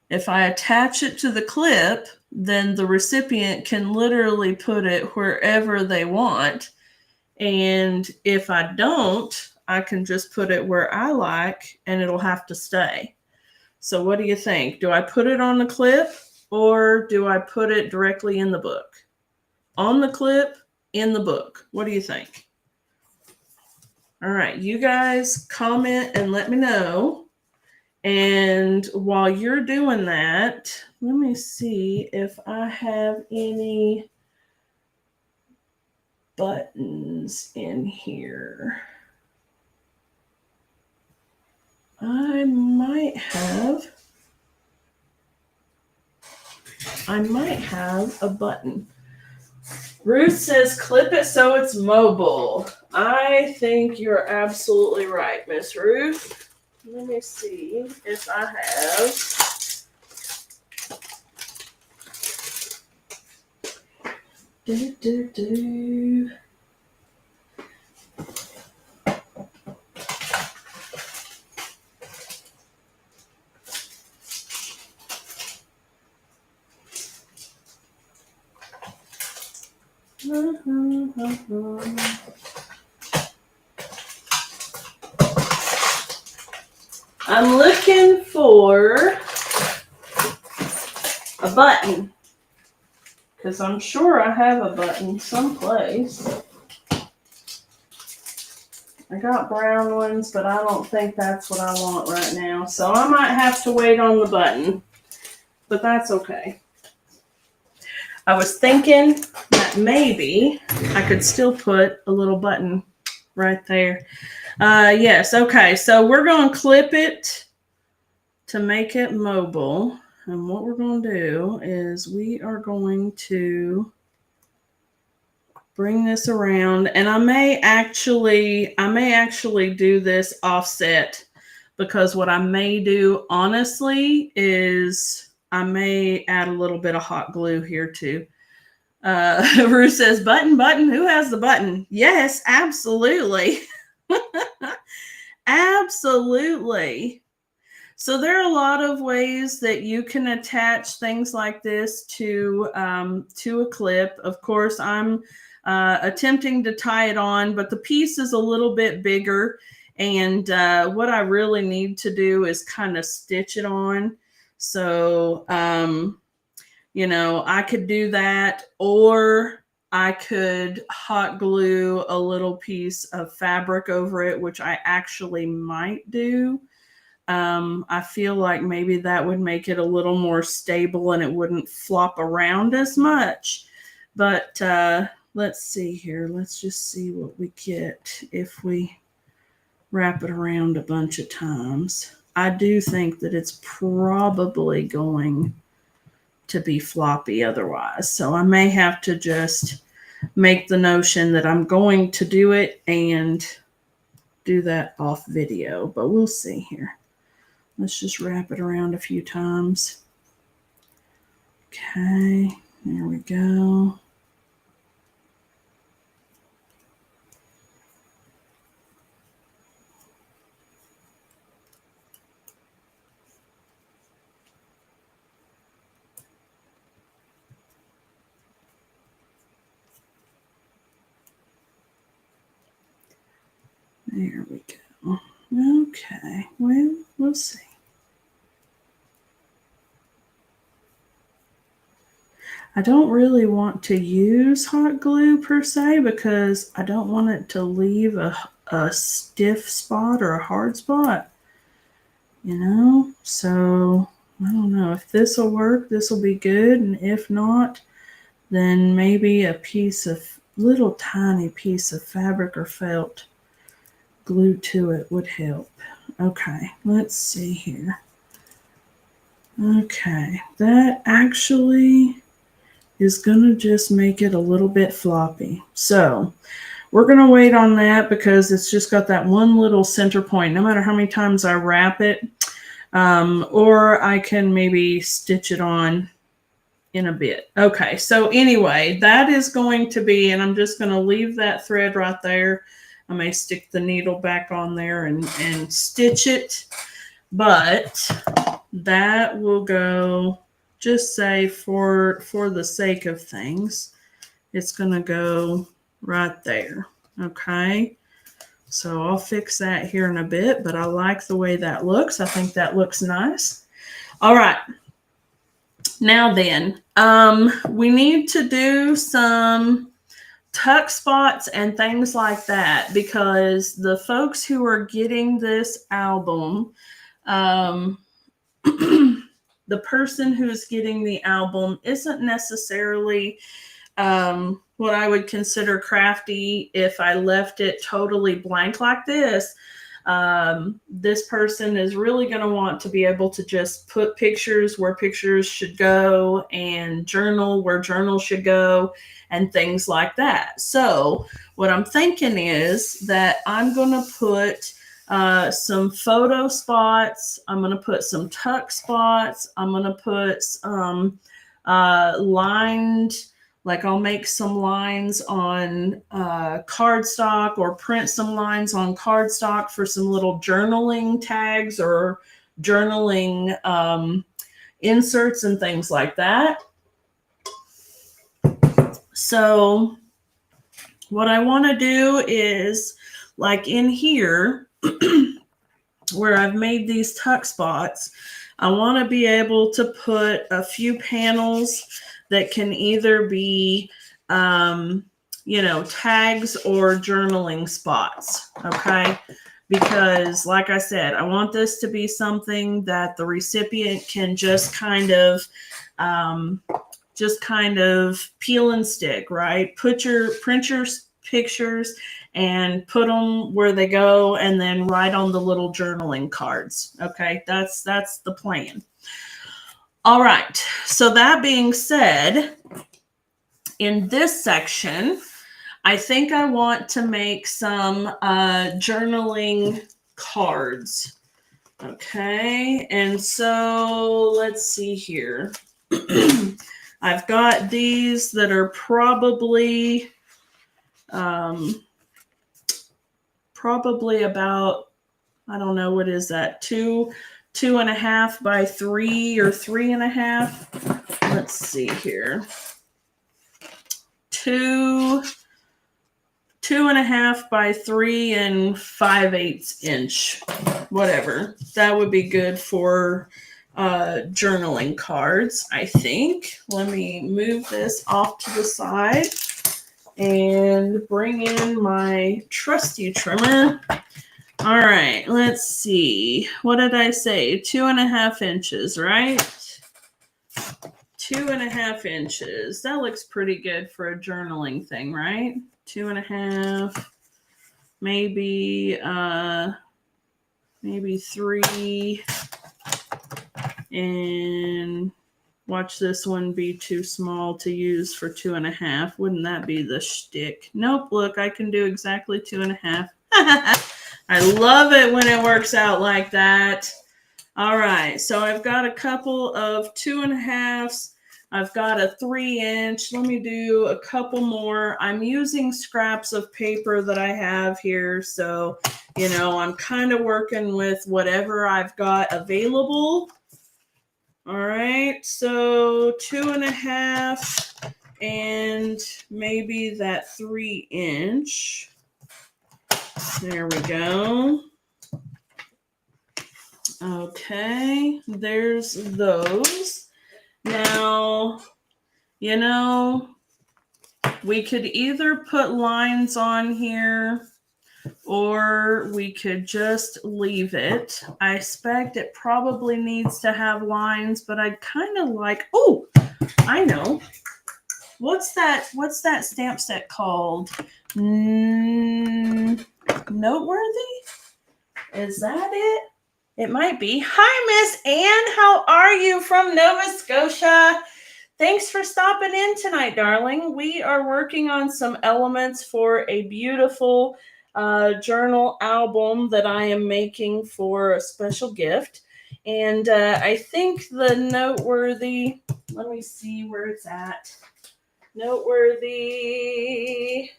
If I attach it to the clip, then the recipient can literally put it wherever they want. And if I don't, I can just put it where I like and it'll have to stay. So what do you think? Do I put it on the clip or do I put it directly in the book? On the clip, in the book. What do you think? All right, you guys comment and let me know. And while you're doing that, let me see if I have any buttons in here. I might have a button. Ruth says, clip it so it's mobile. I think you're absolutely right, Miss Ruth. Let me see if I have. I'm looking for a button because I'm sure I have a button someplace. I got brown ones, but I don't think that's what I want right now. So I might have to wait on the button, but that's okay. I was thinking that maybe I could still put a little button right there. Yes, okay. So we're going to clip it to make it mobile. And what we're going to do is we are going to bring this around. And I may actually do this offset, because what I may do, honestly, is I may add a little bit of hot glue here too. Ruth says, button, who has the button? Yes, absolutely. Absolutely. So there are a lot of ways that you can attach things like this to a clip. Of course, I'm attempting to tie it on, but the piece is a little bit bigger. And what I really need to do is kind of stitch it on. So, I could do that, or I could hot glue a little piece of fabric over it, which I actually might do. I feel like maybe that would make it a little more stable and it wouldn't flop around as much. But let's see here. Let's just see what we get if we wrap it around a bunch of times. I do think that it's probably going to be floppy otherwise. So I may have to just make the notion that I'm going to do it and do that off video, but we'll see here. Let's just wrap it around a few times. Okay, there we go. There we go. Okay, well, we'll see. I don't really want to use hot glue per se because I don't want it to leave a stiff spot or a hard spot, you know? So I don't know if this will work. This will be good. And if not, then maybe a little tiny piece of fabric or felt glued to it would help. Okay, let's see here. Okay, that actually is gonna just make it a little bit floppy. So we're gonna wait on that because it's just got that one little center point, no matter how many times I wrap it. Or I can maybe stitch it on in a bit. Okay, so anyway, that is going to be, and I'm just gonna leave that thread right there. I may stick the needle back on there and stitch it, but that will go, just say for the sake of things, it's gonna go right there. Okay, so I'll fix that here in a bit, but I like the way that looks. I think that looks nice. All right, now then, we need to do some tuck spots and things like that because the folks who are getting this album, the person who's getting the album isn't necessarily what I would consider crafty. If I left it totally blank like this, this person is really going to want to be able to just put pictures where pictures should go and journal where journals should go and things like that. So what I'm thinking is that I'm going to put some photo spots. I'm going to put some tuck spots. I'm going to put some lined, like I'll make some lines on cardstock or print some lines on cardstock for some little journaling tags or journaling inserts and things like that. So what I want to do is, like in here, where I've made these tuck spots, I want to be able to put a few panels that can either be, tags or journaling spots. Okay. Because like I said, I want this to be something that the recipient can just kind of peel and stick, right? Print your pictures and put them where they go and then write on the little journaling cards. Okay, that's the plan. All right, so that being said, in this section, I think I want to make some journaling cards. Okay, and so let's see here. I've got these that are probably about, I don't know, what is that, 2.5 by 3 or 3.5. Let's see here. 2.5 by 3 and 5/8 inch, whatever. That would be good for journaling cards, I think. Let me move this off to the side and bring in my trusty trimmer. All right, let's see. What did I say? 2.5 inches, right? 2.5 inches. That looks pretty good for a journaling thing, right? 2.5, maybe 3, and watch this one be too small to use for 2.5. Wouldn't that be the shtick? Nope, look, I can do exactly 2.5. I love it when it works out like that. All right, so I've got a couple of 2.5s. I've got a 3-inch. Let me do a couple more. I'm using scraps of paper that I have here. So, I'm kind of working with whatever I've got available. All right, so 2.5 and maybe that 3-inch. There we go. Okay, there's those. Now, You know, we could either put lines on here or we could just leave it. I expect it probably needs to have lines, but I kind of like, oh, I know. What's that stamp set called? Noteworthy? Is that it? It might be. Hi, Miss Anne. How are you from Nova Scotia? Thanks for stopping in tonight, darling. We are working on some elements for a beautiful journal album that I am making for a special gift. And I think the Noteworthy, let me see where it's at. Noteworthy.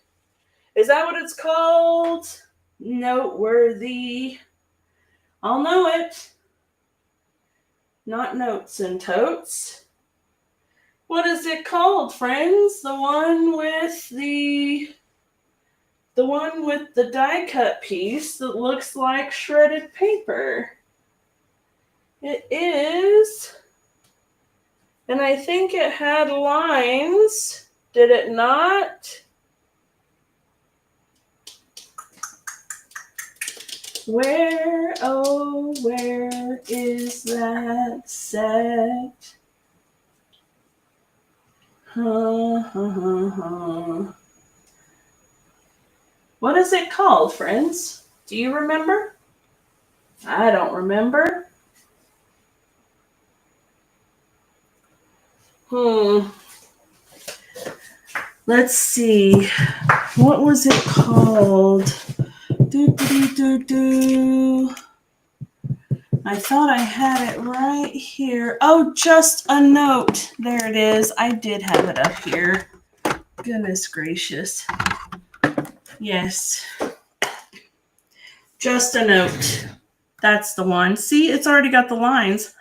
Is that what it's called? Noteworthy. I'll know it. Not Notes and Totes. What is it called, friends? The one with the die cut piece that looks like shredded paper. It is. And I think it had lines. Did it not? Where, oh, where is that set? What is it called, friends? Do you remember? I don't remember. Let's see. What was it called? I thought I had it right here. Oh, Just a Note. There it is. I did have it up here. Goodness gracious. Yes. Just a Note. That's the one. See, it's already got the lines.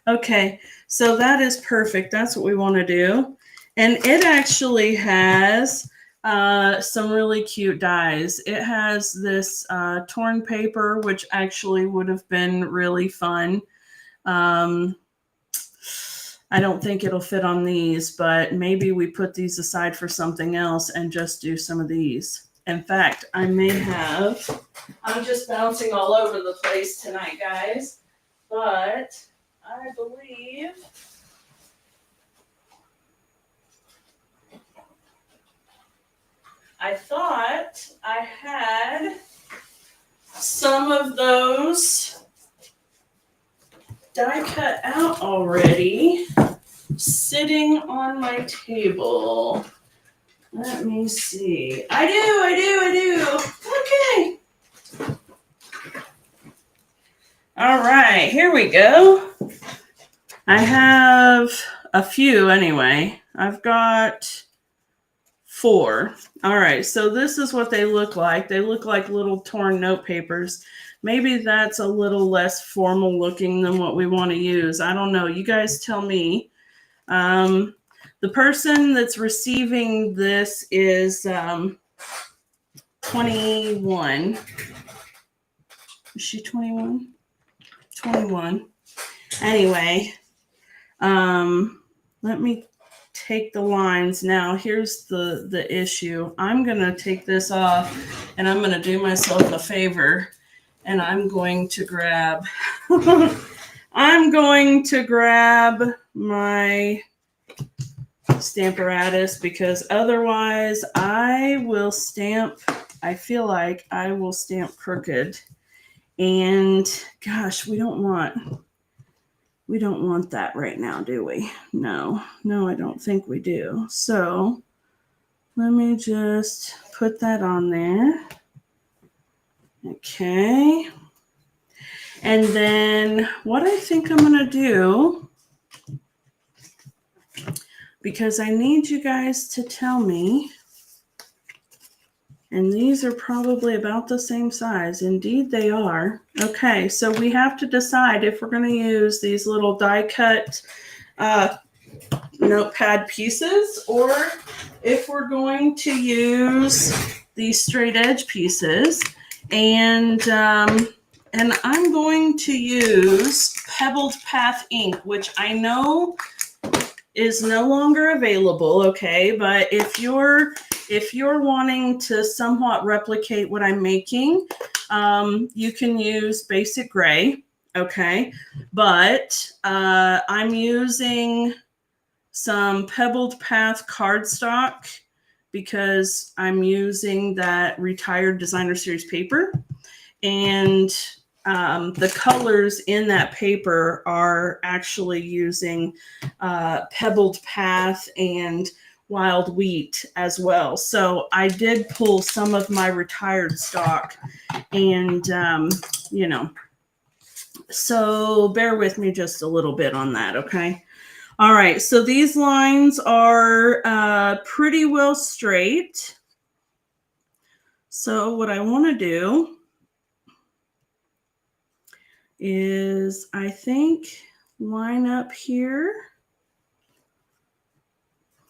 Okay, so that is perfect. That's what we want to do. And it actually has some really cute dies. It has this torn paper, which actually would have been really fun. I don't think it'll fit on these, but maybe we put these aside for something else and just do some of these. In fact, I may have, I'm just bouncing all over the place tonight, guys, but I believe I thought I had some of those die cut out already sitting on my table. Let me see. I do. Okay. All right, here we go. I have a few anyway. I've got 4. All right, so this is what they look like. They look like little torn note papers. Maybe that's a little less formal looking than what we want to use. I don't know. You guys tell me. The person that's receiving this is 21. Is she 21? 21. Anyway, let me take the lines. Now, here's the issue. I'm going to take this off, and I'm going to do myself a favor, and I'm going to grab my Stamparatus, because otherwise I feel like I will stamp crooked, and gosh, we don't want that right now, do we? No, I don't think we do. So let me just put that on there. Okay. And then what I think I'm going to do, because I need you guys to tell me, and these are probably about the same size. Indeed, they are. Okay, so we have to decide if we're going to use these little die cut notepad pieces, or if we're going to use these straight edge pieces. And I'm going to use Pebbled Path ink, which I know is no longer available, okay? But if you're wanting to somewhat replicate what I'm making, you can use basic gray, okay? But I'm using some Pebbled Path cardstock because I'm using that retired designer series paper. And the colors in that paper are actually using Pebbled Path and Wild Wheat as well. So I did pull some of my retired stock, and you know, so bear with me just a little bit on that, okay? All right, so these lines are pretty well straight. So what I want to do is, I think, line up here.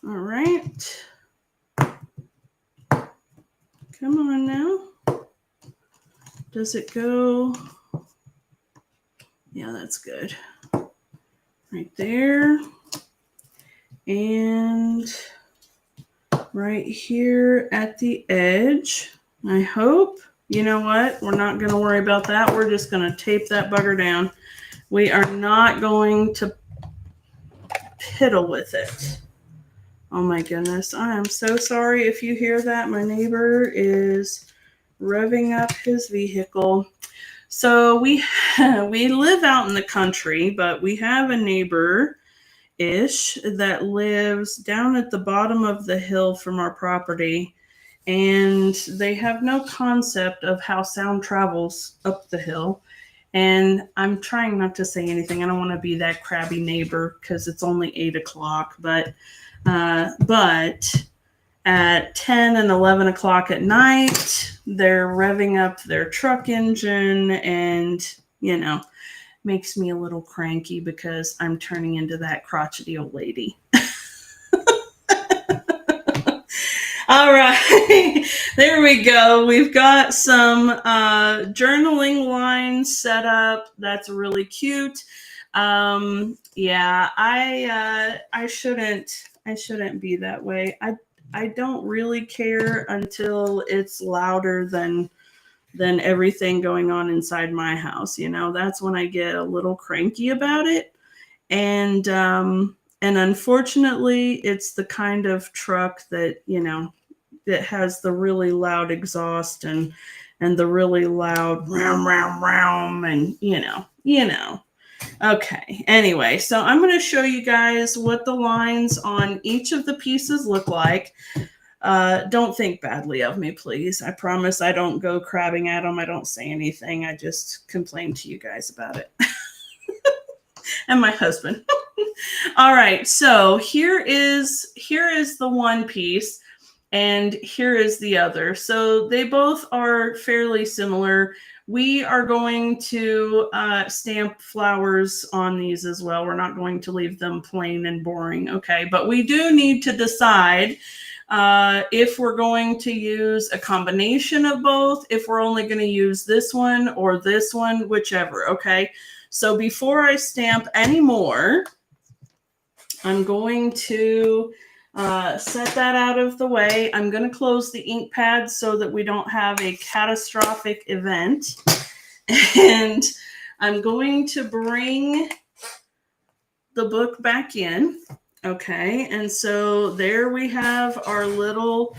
All right. Come on now. Does it go? Yeah, that's good. Right there. And right here at the edge. I hope. You know what? We're not going to worry about that. We're just going to tape that bugger down. We are not going to piddle with it. Oh my goodness. I am so sorry if you hear that. My neighbor is revving up his vehicle. So we live out in the country, but we have a neighbor-ish that lives down at the bottom of the hill from our property. And they have no concept of how sound travels up the hill. And I'm trying not to say anything. I don't want to be that crabby neighbor because it's only 8 o'clock. But at 10 and 11 o'clock at night, they're revving up their truck engine, and, you know, makes me a little cranky because I'm turning into that crotchety old lady. All right, there we go. We've got some journaling lines set up. That's really cute. Yeah, I shouldn't be that way. I don't really care until it's louder than everything going on inside my house. You know, that's when I get a little cranky about it. And unfortunately, it's the kind of truck that, you know, that has the really loud exhaust and the really loud ram ram ram, and you know. Okay. Anyway, so I'm going to show you guys what the lines on each of the pieces look like. Don't think badly of me, please. I promise I don't go crabbing at them. I don't say anything. I just complain to you guys about it. And my husband. All right, so here is the one piece, and here is the other. So they both are fairly similar. We are going to stamp flowers on these as well. We're not going to leave them plain and boring, okay? But we do need to decide if we're going to use a combination of both, if we're only going to use this one or this one, whichever, okay? So before I stamp any more, I'm going to set that out of the way. I'm going to close the ink pad so that we don't have a catastrophic event. And I'm going to bring the book back in. Okay, and so there we have our little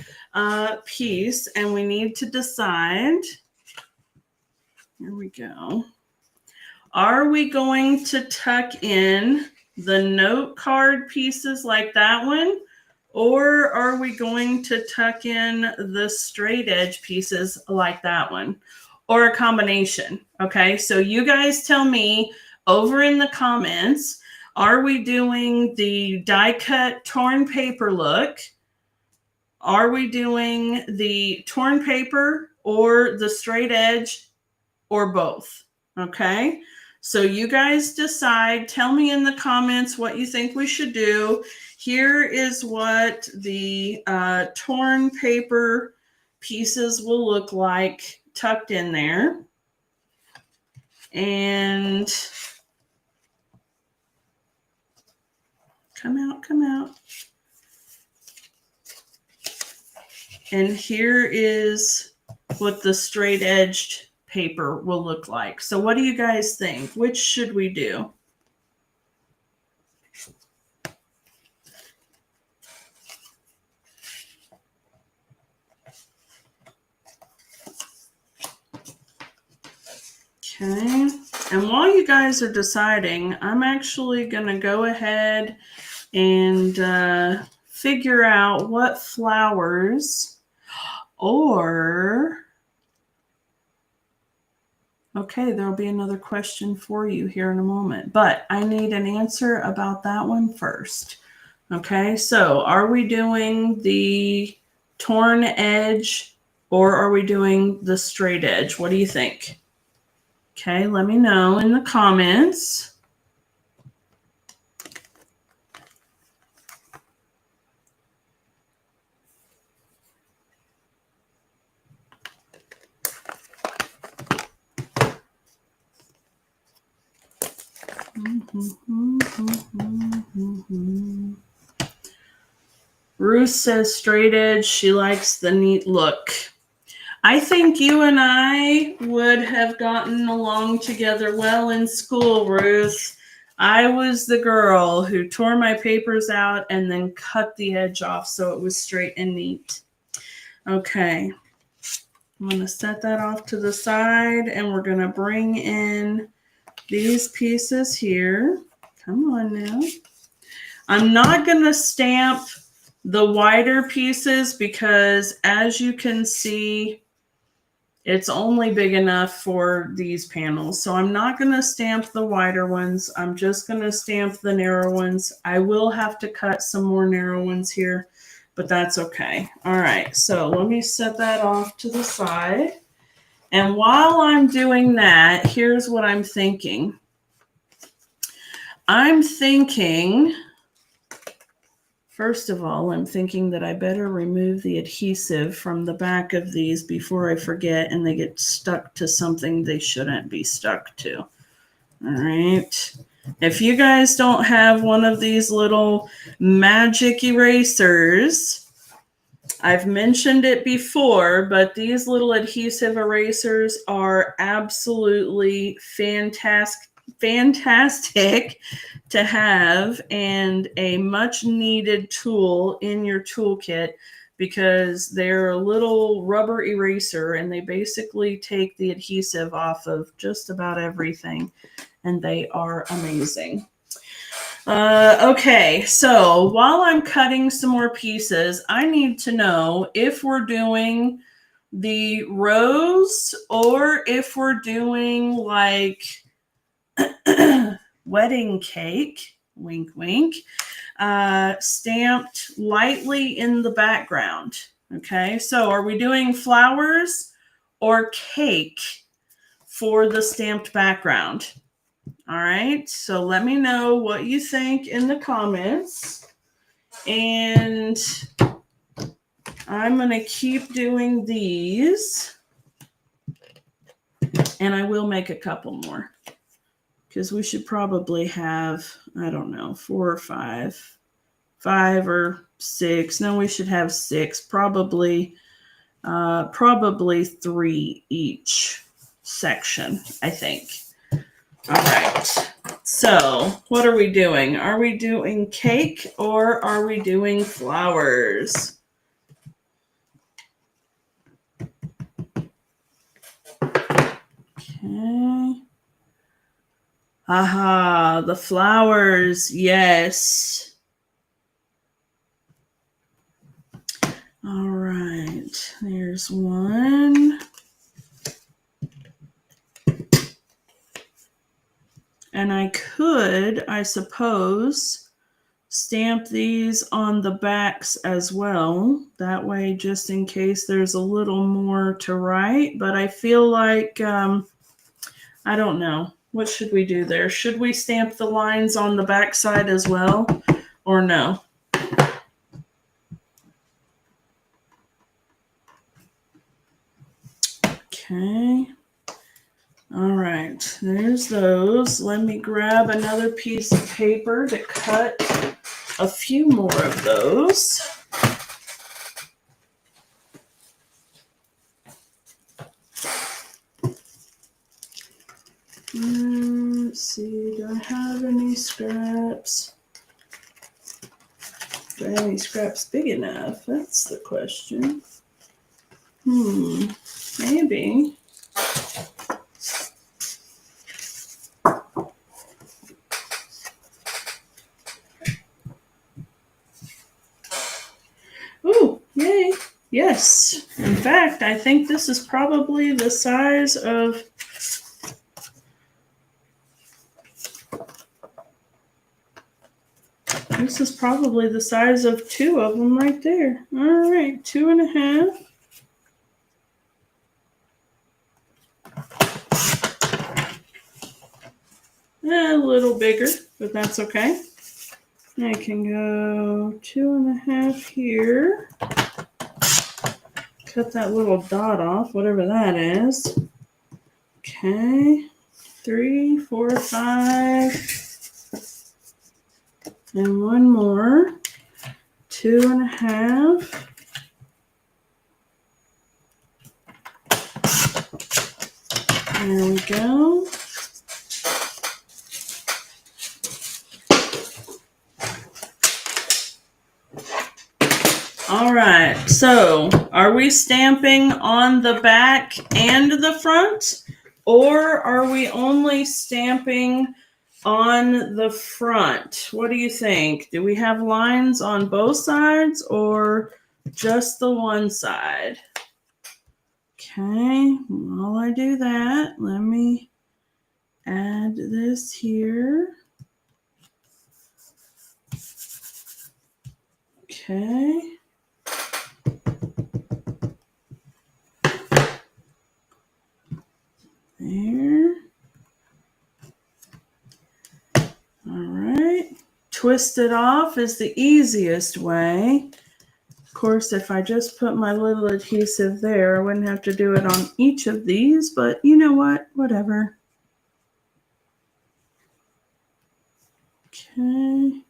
piece, and we need to decide. Here we go. Are we going to tuck in the note card pieces like that one, or are we going to tuck in the straight edge pieces like that one, or a combination? Okay, so you guys tell me over in the comments, are we doing the die cut torn paper look? Are we doing the torn paper or the straight edge, or both? Okay, so you guys decide. Tell me in the comments what you think we should do. Here is what the torn paper pieces will look like tucked in there. And Come out, come out. And here is what the straight edged paper will look like. So what do you guys think? Which should we do? Okay, and while you guys are deciding, I'm actually going to go ahead and figure out what flowers or... Okay, there'll be another question for you here in a moment, but I need an answer about that one first. Okay, so are we doing the torn edge or are we doing the straight edge? What do you think? Okay, let me know in the comments. Ruth says straight edge. She likes the neat look. I think you and I would have gotten along together well in school, Ruth. I was the girl who tore my papers out and then cut the edge off so it was straight and neat. Okay. I'm going to set that off to the side and we're going to bring in these pieces here. Come on now. I'm not going to stamp the wider pieces because as you can see, it's only big enough for these panels. So I'm not going to stamp the wider ones. I'm just going to stamp the narrow ones. I will have to cut some more narrow ones here, but that's okay. All right, so let me set that off to the side. And while I'm doing that, here's what I'm thinking. I'm thinking, first of all, I'm thinking that I better remove the adhesive from the back of these before I forget and they get stuck to something they shouldn't be stuck to. All right. If you guys don't have one of these little magic erasers, I've mentioned it before, but these little adhesive erasers are absolutely fantastic to have and a much needed tool in your toolkit because they're a little rubber eraser and they basically take the adhesive off of just about everything and they are amazing. Okay, so while I'm cutting some more pieces, I need to know if we're doing the rose or if we're doing like wedding cake, wink, wink, stamped lightly in the background. Okay, so are we doing flowers or cake for the stamped background? All right, so let me know what you think in the comments. And I'm going to keep doing these. And I will make a couple more. Because we should probably have, I don't know, 4 or 5. 5 or 6. No, we should have 6. Probably 3 each section, I think. All right. So what are we doing? Are we doing cake or are we doing flowers? Okay. Aha, the flowers. Yes. All right. There's one. And I could, I suppose, stamp these on the backs as well. That way, just in case there's a little more to write. But I feel like, I don't know. What should we do there? Should we stamp the lines on the back side as well or no? Okay. All right, there's those. Let me grab another piece of paper to cut a few more of those. Let's see, do I have any scraps? Do I have any scraps big enough? That's the question. Maybe. Ooh, yay. Yes. In fact, I think this is probably the size of... This is probably the size of 2 of them right there. All right, 2.5. A little bigger, but that's okay. I can go 2.5 here. Cut that little dot off, whatever that is. Okay, 3, 4, 5. And one more. 2.5. There we go. All right, so are we stamping on the back and the front, or are we only stamping on the front? What do you think? Do we have lines on both sides or just the one side? Okay, while I do that, let me add this here. Okay. There. All right. Twist it off is the easiest way. Of course, if I just put my little adhesive there, I wouldn't have to do it on each of these, but you know what? Whatever. Okay.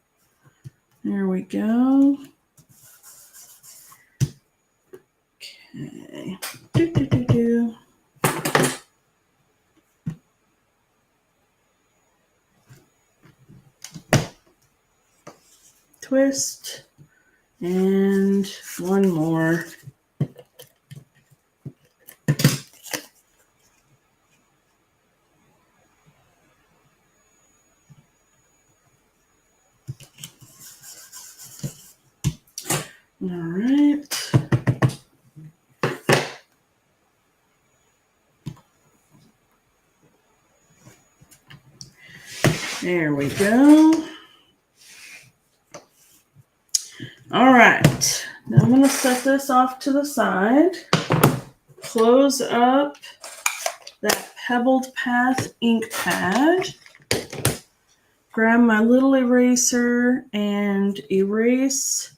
There we go. Okay. Do. Twist. And one more. All right. There we go. All right. Now I'm going to set this off to the side. Close up that Pebbled Path ink pad. Grab my little eraser and erase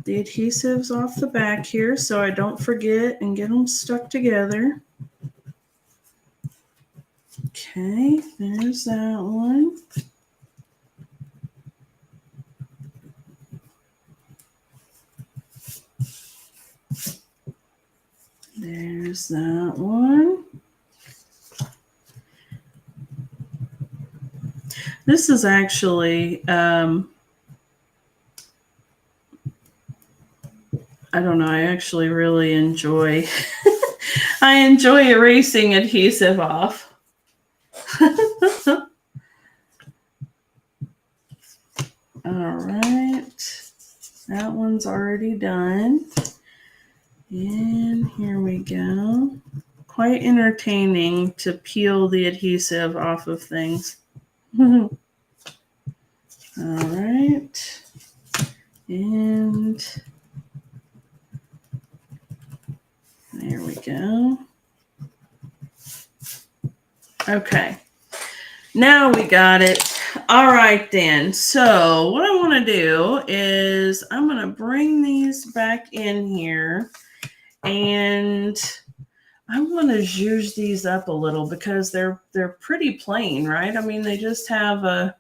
the adhesives off the back here so I don't forget and get them stuck together. Okay, there's that one. There's that one. This is actually, I don't know, I actually really enjoy, I enjoy erasing adhesive off. All right, that one's already done. And here we go. Quite entertaining to peel the adhesive off of things. All right. And there we go. Okay. Now we got it. All right then. So what I want to do is I'm going to bring these back in here and I want to zhuzh these up a little because they're pretty plain, right? I mean, they just have a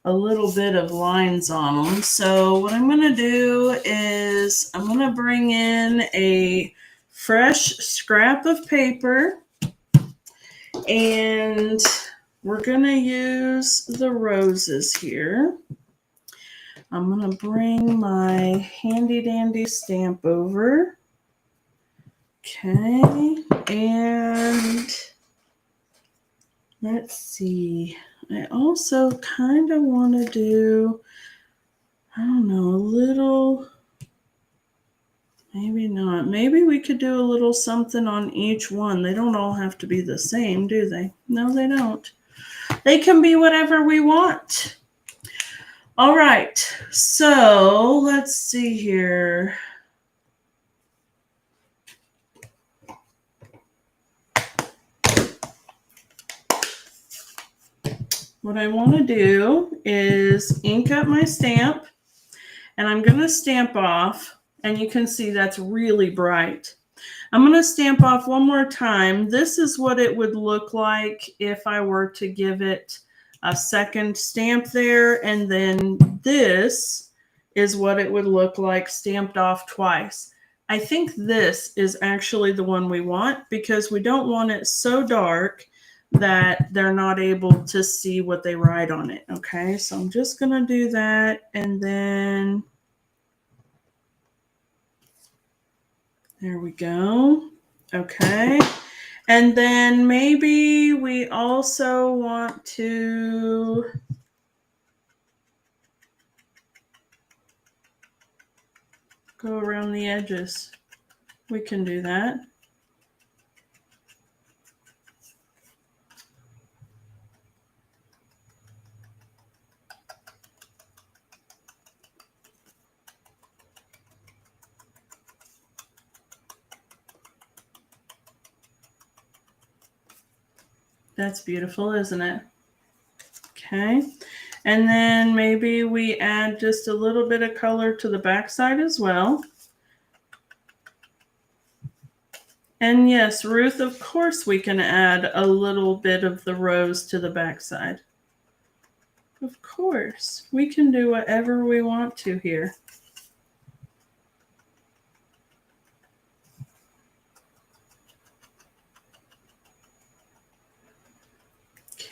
a little bit of lines on them. So what I'm going to do is I'm going to bring in a fresh scrap of paper, and we're going to use the roses here. I'm going to bring my handy dandy stamp over. Okay, and let's see. I also kind of want to do, I don't know, a little, maybe not. Maybe we could do a little something on each one. They don't all have to be the same, do they? No, they don't. They can be whatever we want. All right, so let's see here. What I want to do is ink up my stamp, and I'm going to stamp off, and you can see that's really bright. I'm going to stamp off one more time. This is what it would look like if I were to give it a second stamp there, and then this is what it would look like stamped off twice. I think this is actually the one we want because we don't want it so dark that they're not able to see what they write on it. Okay, so I'm just going to do that, and then there we go. Okay. And then maybe we also want to go around the edges. We can do that. That's beautiful, isn't it? Okay. And then maybe we add just a little bit of color to the backside as well. And yes, Ruth, of course we can add a little bit of the rose to the backside. Of course, we can do whatever we want to here.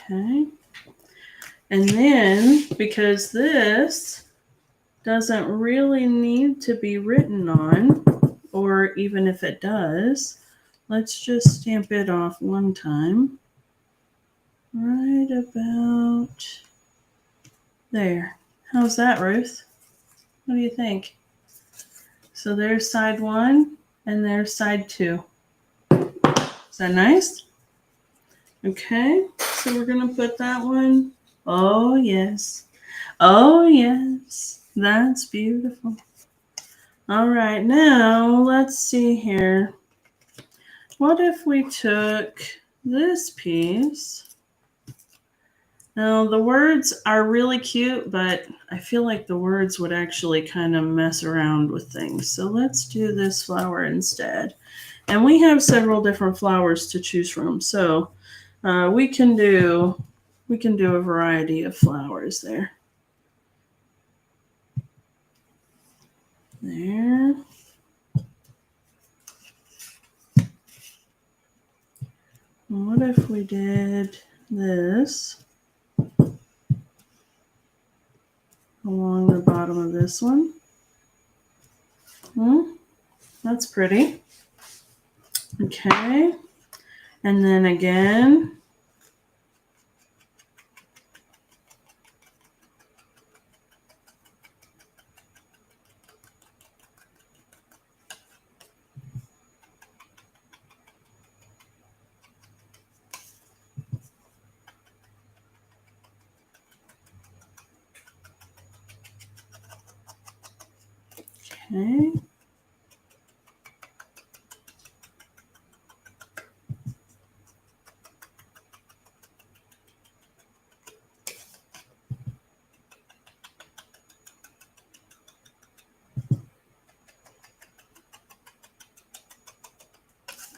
Okay. And then, because this doesn't really need to be written on, or even if it does, let's just stamp it off one time. Right about there. How's that, Ruth? What do you think? So there's side one, and there's side two. Is that nice? Okay, so we're going to put that one. Oh, yes. Oh, yes. That's beautiful. All right, now let's see here. What if we took this piece? Now, the words are really cute, but I feel like the words would actually kind of mess around with things. So let's do this flower instead. And we have several different flowers to choose from. So we can do a variety of flowers there. There. What if we did this along the bottom of this one? That's pretty. Okay. And then again. Okay.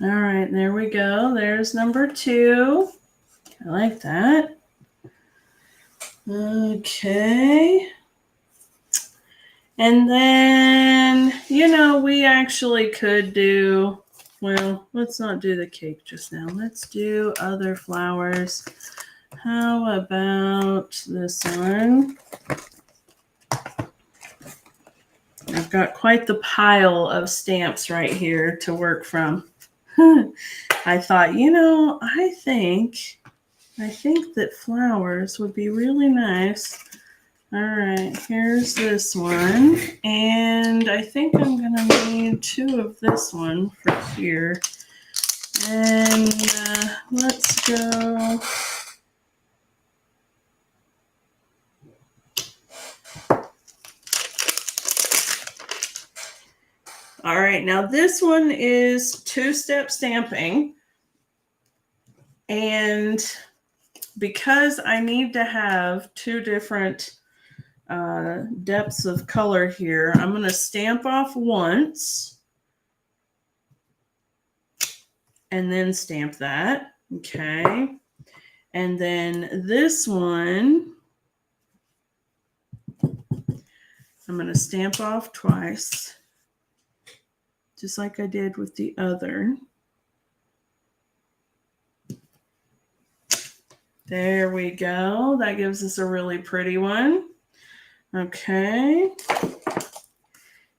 All right, there we go. There's number 2. I like that. Okay. And then, we actually could do, well, let's not do the cake just now. Let's do other flowers. How about this one? I've got quite the pile of stamps right here to work from. I thought, I think that flowers would be really nice. All right, here's this one. And I think I'm going to need 2 of this one for here. And let's go. All right, now this one is 2-step stamping. And because I need to have 2 different depths of color here, I'm going to stamp off once and then stamp that. Okay. And then this one, I'm going to stamp off twice, just like I did with the other. There we go. That gives us a really pretty one. Okay.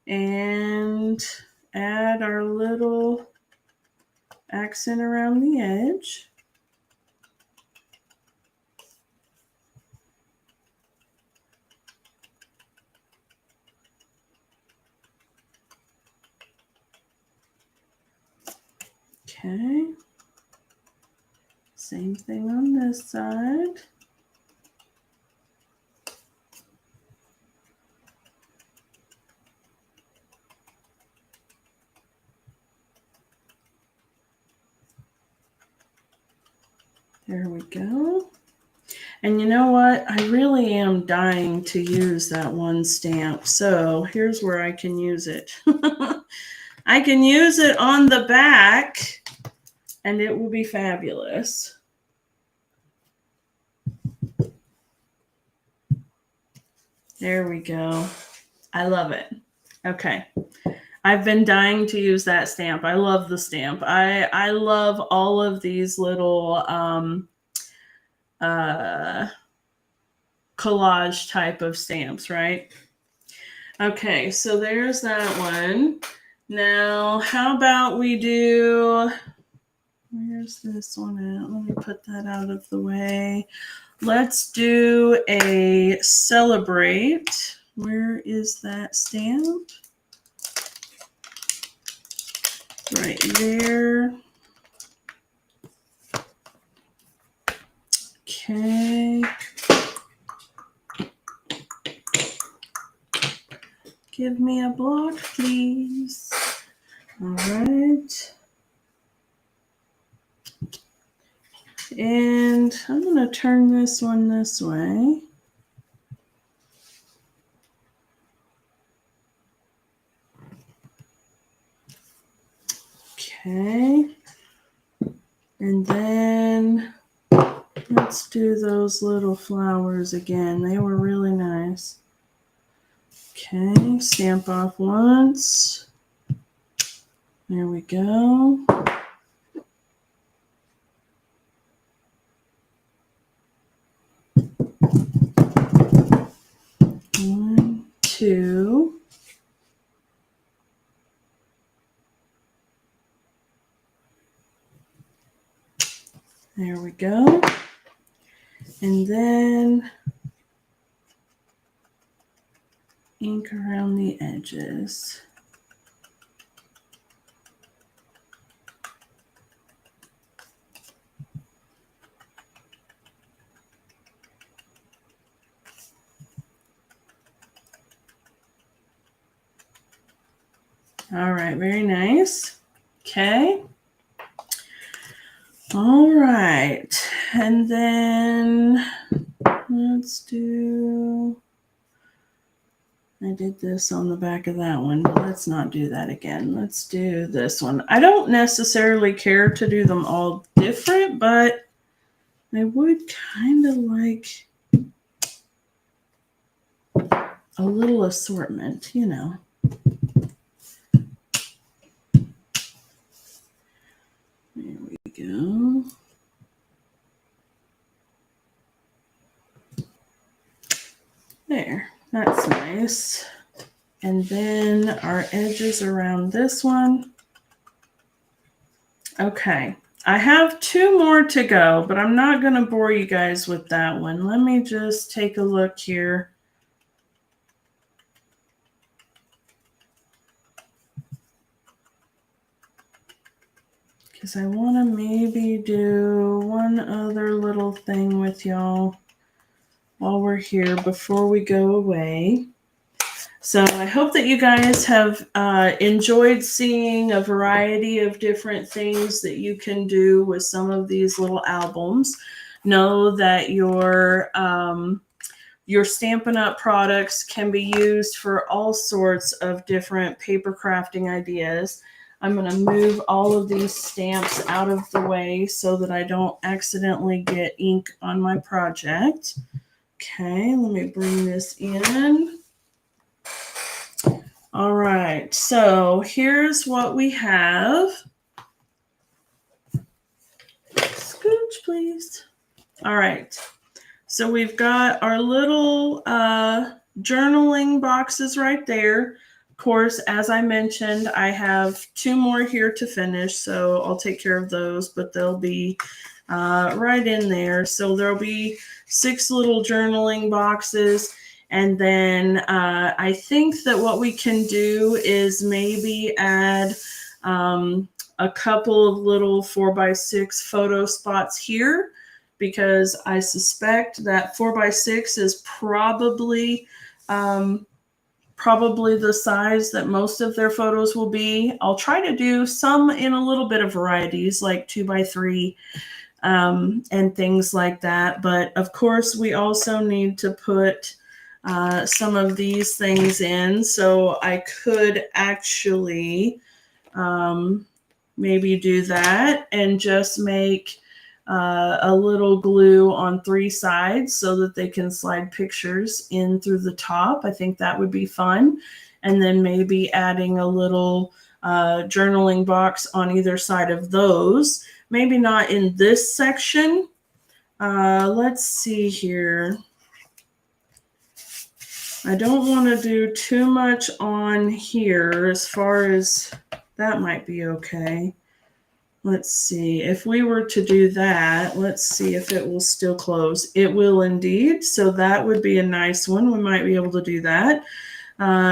And add our little accent around the edge. Okay. Same thing on this side. There we go. And you know what? I really am dying to use that one stamp. So here's where I can use it. I can use it on the back and it will be fabulous. There we go. I love it. Okay. I've been dying to use that stamp. I love the stamp. I love all of these little collage type of stamps, right? Okay, so there's that one. Now, how about we do, where's this one at? Let me put that out of the way. Let's do a celebrate. Where is that stamp? Right there. Okay. Give me a block, please. All right. And I'm going to turn this one this way. Okay. And then let's do those little flowers again. They were really nice. Okay, stamp off once. There we go. One, two. There we go. And then ink around the edges. All right, very nice. Okay. All right, and then let's do, I did this on the back of that one, but let's not do that again. Let's do this one. I don't necessarily care to do them all different, but I would kind of like a little assortment, you know. There we go. There, that's nice. And then our edges around this one. Okay, I have 2 more to go, but I'm not going to bore you guys with that one. Let me just take a look here. Because I want to maybe do one other little thing with y'all while we're here before we go away. So I hope that you guys have enjoyed seeing a variety of different things that you can do with some of these little albums. Know that your Stampin' Up! Products can be used for all sorts of different paper crafting ideas. I'm going to move all of these stamps out of the way so that I don't accidentally get ink on my project. Okay, let me bring this in. All right, so here's what we have. Scooch, please. All right, so we've got our little journaling boxes right there. Of course, as I mentioned, I have 2 more here to finish, so I'll take care of those, but they'll be right in there. So there'll be 6 little journaling boxes. And then I think that what we can do is maybe add a couple of little 4x6 photo spots here, because I suspect that 4x6 is probably the size that most of their photos will be. I'll try to do some in a little bit of varieties, like 2x3 and things like that. But of course, we also need to put some of these things in. So I could actually maybe do that and just make a little glue on 3 sides so that they can slide pictures in through the top. I think that would be fun. And then maybe adding a little journaling box on either side of those. Maybe not in this section. Let's see here. I don't want to do too much on here as far as that might be okay. Let's see. If we were to do that, let's see if it will still close. It will indeed. So that would be a nice one. We might be able to do that.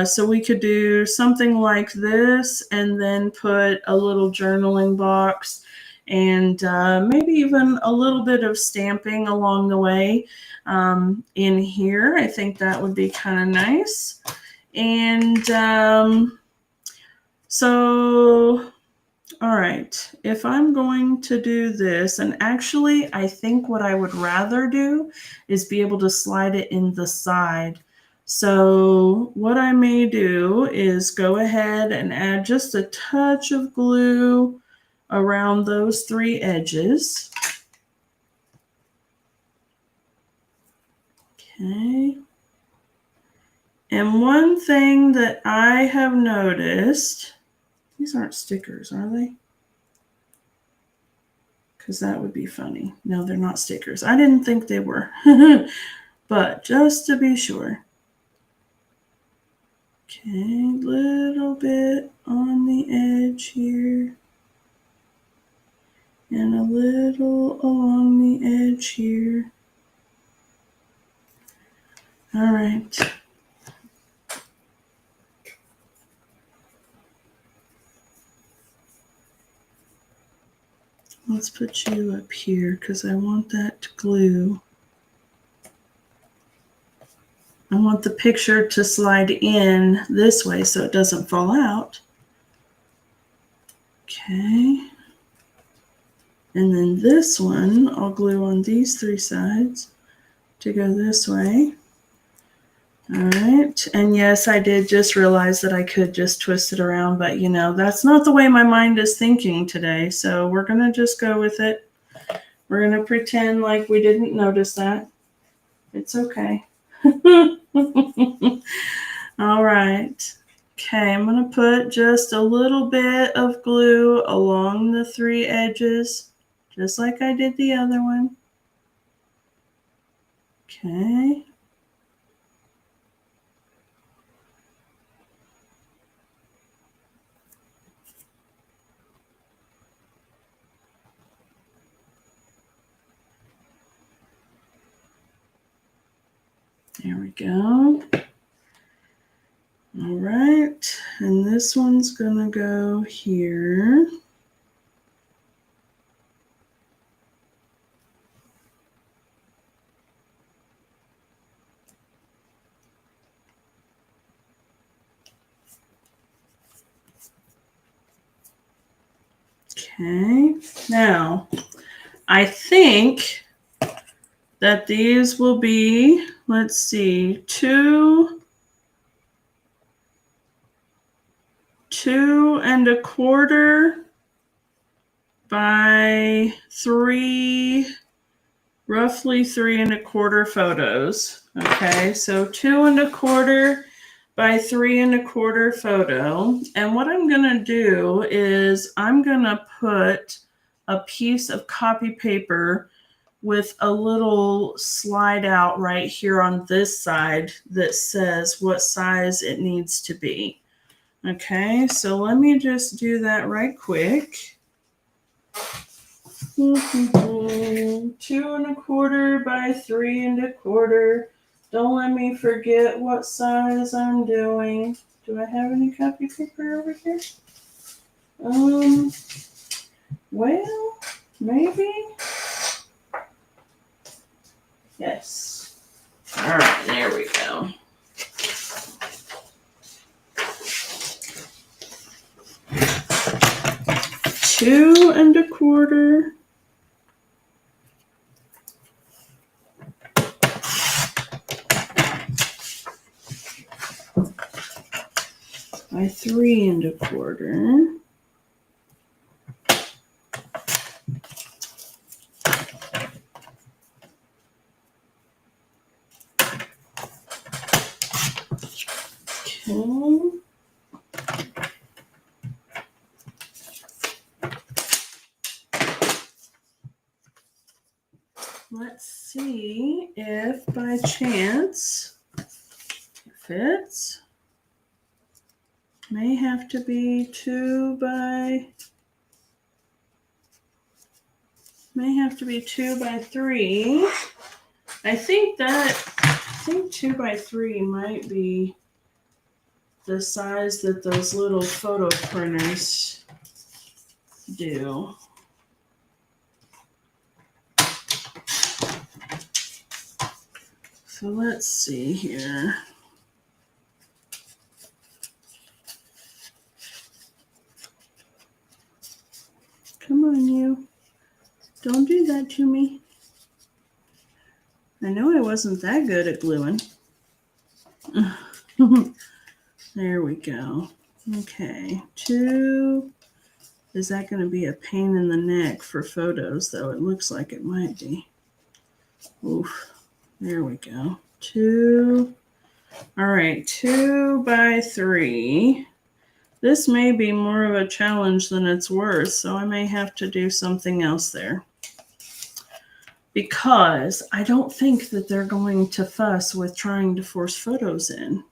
So we could do something like this and then put a little journaling box and maybe even a little bit of stamping along the way in here. I think that would be kind of nice. And so, all right, if I'm going to do this, and actually I think what I would rather do is be able to slide it in the side. So what I may do is go ahead and add just a touch of glue around those 3 edges. Okay. And one thing that I have noticed, these aren't stickers, are they? Because that would be funny. No, they're not stickers. I didn't think they were. But just to be sure. Okay, little bit on the edge here. And a little along the edge here. All right. Let's put you up here because I want that glue. I want the picture to slide in this way so it doesn't fall out. Okay. And then this one, I'll glue on these 3 sides to go this way. All right. And yes, I did just realize that I could just twist it around, but you know, that's not the way my mind is thinking today. So we're going to just go with it. We're going to pretend like we didn't notice that. It's okay. All right. Okay, I'm going to put just a little bit of glue along the 3 edges, just like I did the other one. Okay. There we go. All right, and this one's gonna go here. Okay, now I think that these will be, let's see, two and a quarter by 3, roughly 3 and a quarter photos. Okay, so 2 and a quarter by 3 and a quarter photo. And what I'm going to do is I'm going to put a piece of copy paper with a little slide out right here on this side that says what size it needs to be. Okay, so let me just do that right quick. 2 and a quarter by 3 and a quarter. Don't let me forget what size I'm doing. Do I have any copy paper over here? Well, maybe. Yes. All right, there we go. Two and a quarter by 3 and a quarter. Okay. Let's see if by chance it fits. May have to be 2 by 3. I think 2 by 3 might be the size that those little photo printers do. So let's see here. Come on, you. Don't do that to me. I know I wasn't that good at gluing. There we go. Okay, 2. Is that going to be a pain in the neck for photos, though? It looks like it might be. Oof. There we go. 2. All right, 2 by 3. This may be more of a challenge than it's worth, so I may have to do something else there. Because I don't think that they're going to fuss with trying to force photos in.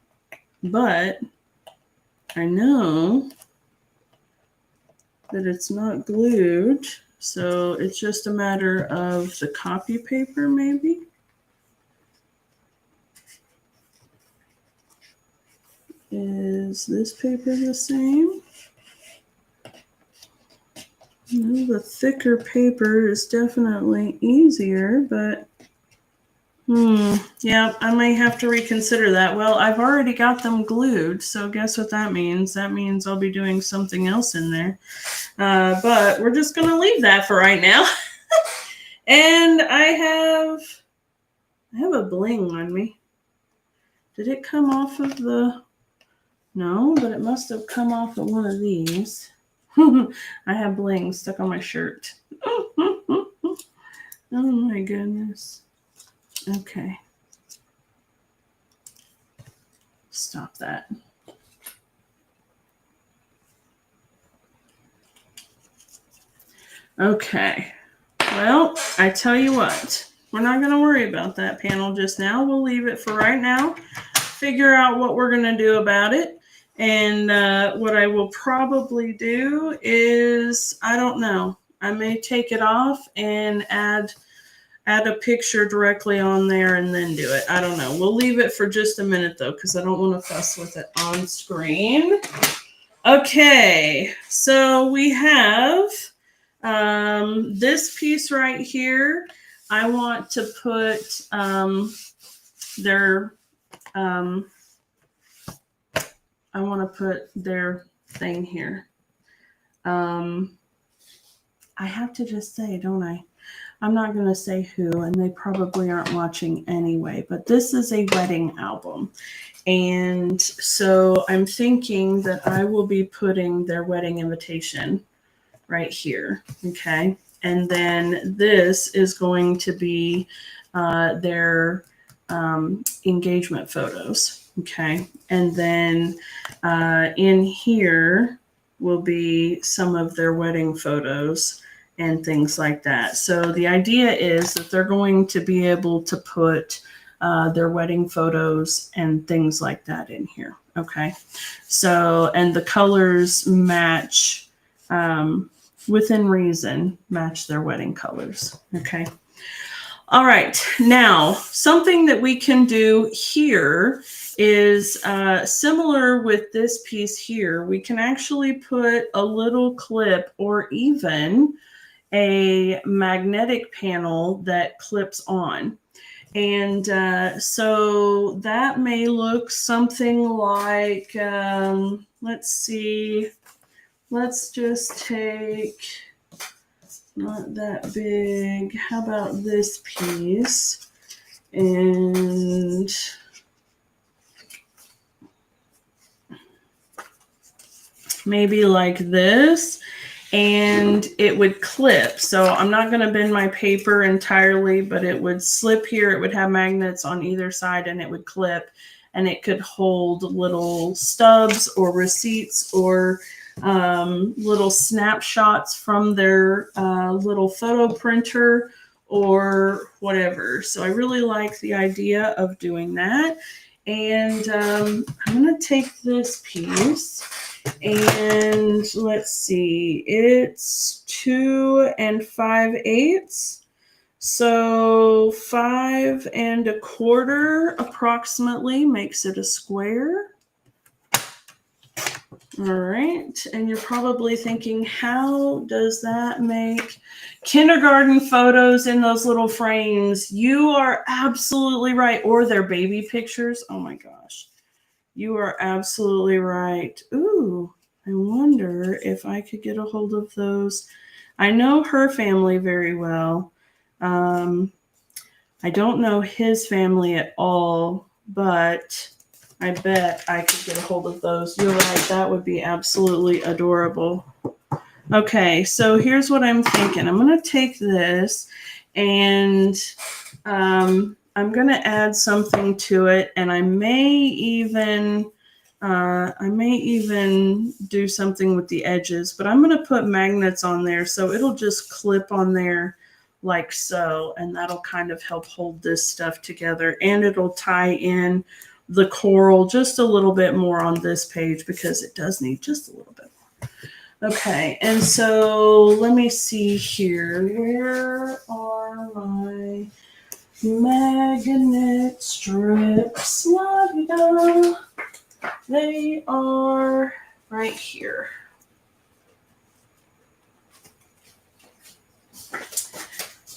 But I know that it's not glued, so it's just a matter of the copy paper, maybe. Is this paper the same? No, the thicker paper is definitely easier, but yeah, I may have to reconsider that. Well, I've already got them glued, so guess what that means? That means I'll be doing something else in there. But we're just going to leave that for right now. And I have a bling on me. Did it come off of the... No, but it must have come off of one of these. I have bling stuck on my shirt. Oh my goodness. Okay. stop that. Okay. Well, I tell you what, we're not going to worry about that panel just now. We'll leave it for right now. Figure out what we're going to do about it. And what I will probably do is, I don't know, I may take it off and add a picture directly on there and then do it. I don't know. We'll leave it for just a minute though, because I don't want to fuss with it on screen. Okay, so we have this piece right here. I want to put I want to put their thing here. I have to just say, don't I? I'm not going to say who, and they probably aren't watching anyway, but this is a wedding album. And so I'm thinking that I will be putting their wedding invitation right here. Okay. And then this is going to be their engagement photos. Okay. And then in here will be some of their wedding photos and things like that. So the idea is that they're going to be able to put their wedding photos and things like that in here. Okay. So, and the colors match, within reason, match their wedding colors. Okay. All right. Now, something that we can do here is similar with this piece here. We can actually put a little clip or even a magnetic panel that clips on. And so that may look something like, let's see, let's just take, not that big, how about this piece? And maybe like this. And it would clip. So I'm not going to bend my paper entirely, but it would slip here. It would have magnets on either side and it would clip, and it could hold little stubs or receipts or little snapshots from their little photo printer or whatever. So I really like the idea of doing that. And I'm going to take this piece. And let's see, it's 2 5/8. So 5 1/4 approximately makes it a square. All right. And you're probably thinking, how does that make kindergarten photos in those little frames? You are absolutely right. Or their baby pictures. Oh my gosh. You are absolutely right. Ooh, I wonder if I could get a hold of those. I know her family very well. I don't know his family at all, but I bet I could get a hold of those. You're right. That would be absolutely adorable. Okay, so here's what I'm thinking. I'm going to take this and I'm going to add something to it, and I may even do something with the edges, but I'm going to put magnets on there so it'll just clip on there like so, and that'll kind of help hold this stuff together, and it'll tie in the coral just a little bit more on this page because it does need just a little bit more. Okay, and so let me see here. Where are my magnet strips? La-di-da. They are right here.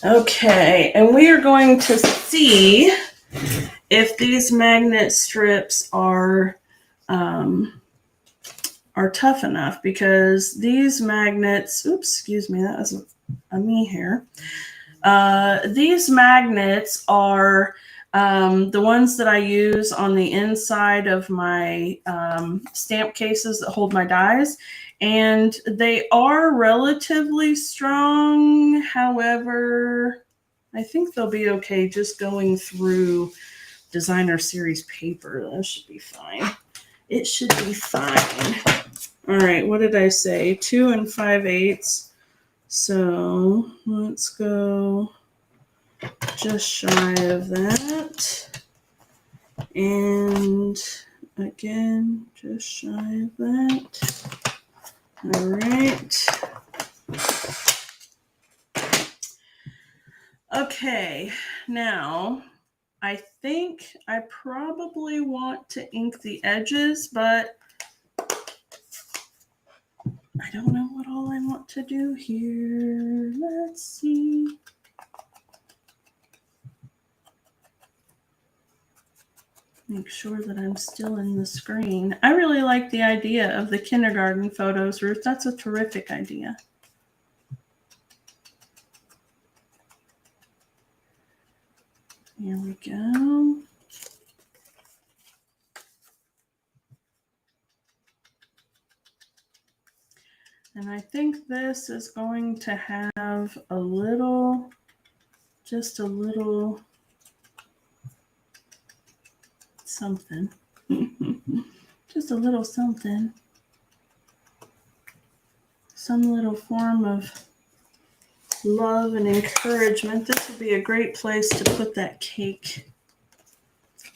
Okay, and we are going to see if these magnet strips are tough enough, because these magnets, oops, excuse me, that was a me hair. These magnets are the ones that I use on the inside of my stamp cases that hold my dies, and they are relatively strong. However, I think they'll be okay just going through designer series paper. That should be fine. It should be fine. All right, what did I say? 2 5/8. So let's go just shy of that. And again, just shy of that. All right. Okay, now I think I probably want to ink the edges, but I don't know what all I want to do here. Let's see. Make sure that I'm still in the screen. I really like the idea of the kindergarten photos, Ruth. That's a terrific idea. Here we go. And I think this is going to have a little, just a little something. Just a little something. Some little form of love and encouragement. This would be a great place to put that cake.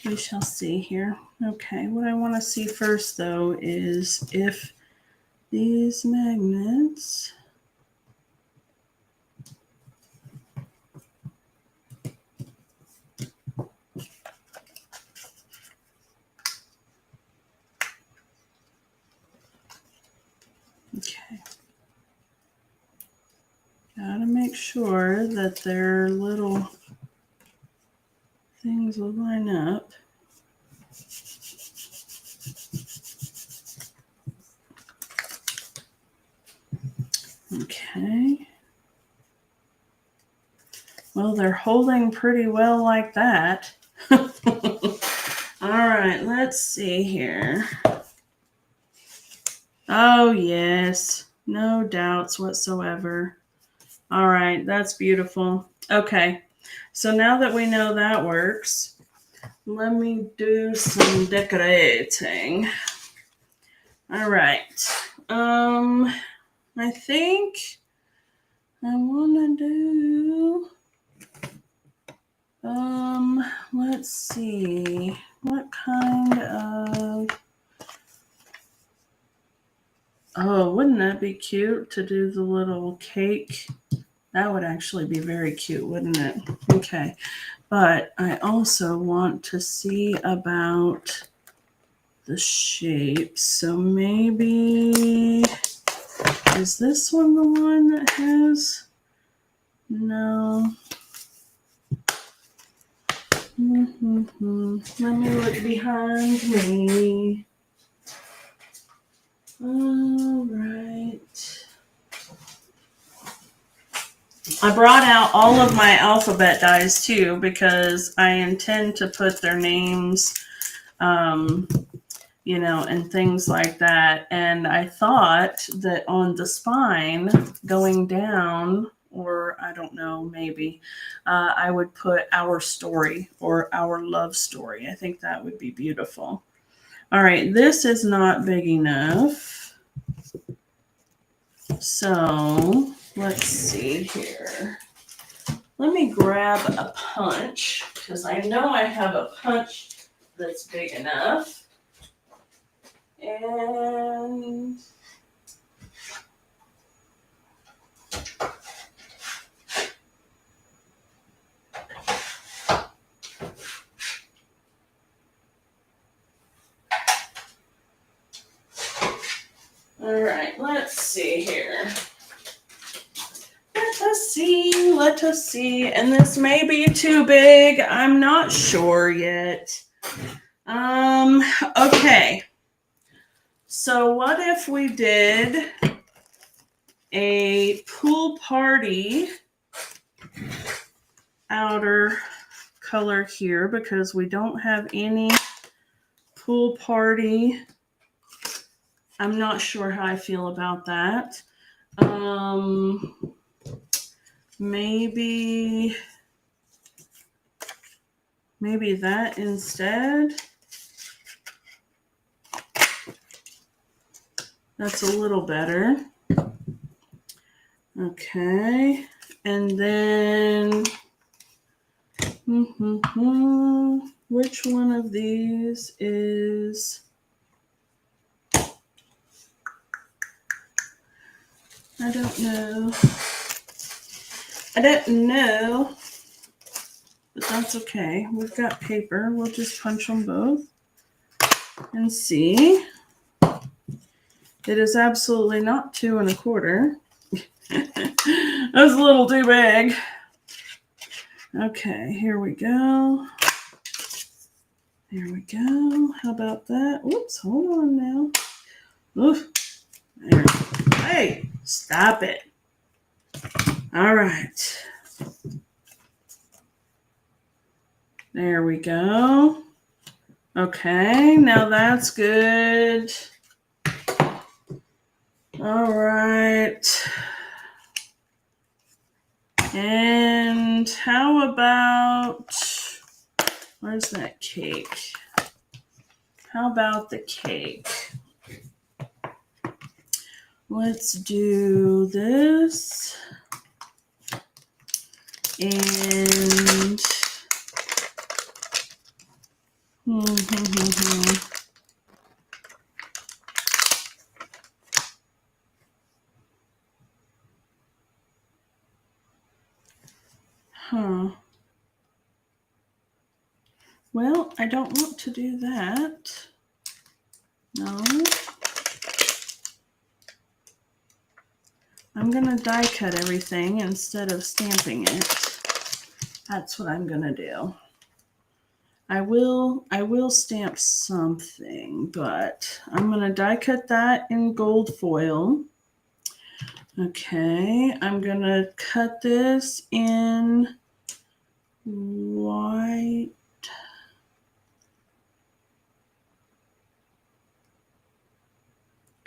We shall see here. Okay, what I want to see first though is if these magnets okay. Gotta make sure that their little things will line up. Okay. Well, they're holding pretty well like that. All right, let's see here. Oh, yes. No doubts whatsoever. All right, that's beautiful. Okay, so now that we know that works, let me do some decorating. All right. I think I want to do, let's see, what kind of, oh, wouldn't that be cute to do the little cake? That would actually be very cute, wouldn't it? Okay, but I also want to see about the shapes. So maybe, is this one the one that has, no. Let me look behind me. All right. I brought out all of my alphabet dies too because I intend to put their names, you know, and things like that. And I thought that on the spine going down, or I don't know, maybe I would put our story or our love story. I think that would be beautiful. All right, this is not big enough. So let's see here. Let me grab a punch because I know I have a punch that's big enough. And all right, let's see here. Let us see. And this may be too big. I'm not sure yet. Okay. So what if we did a pool party outer color here because we don't have any pool party. I'm not sure how I feel about that. Maybe maybe that instead. That's a little better. Okay, and then which one of these is... I don't know. But that's okay. We've got paper. We'll just punch them both and see. It is absolutely not 2 1/4. That's a little too big. Okay, here we go. There we go. How about that? Whoops, hold on now. Oof. There. Hey, stop it. All right. There we go. Okay, now that's good. All right. And how about, where's that cake? How about the cake? Let's do this. And well, I don't want to do that. No. I'm going to die cut everything instead of stamping it. That's what I'm going to do. I will stamp something, but I'm going to die cut that in gold foil. Okay, I'm going to cut this in white.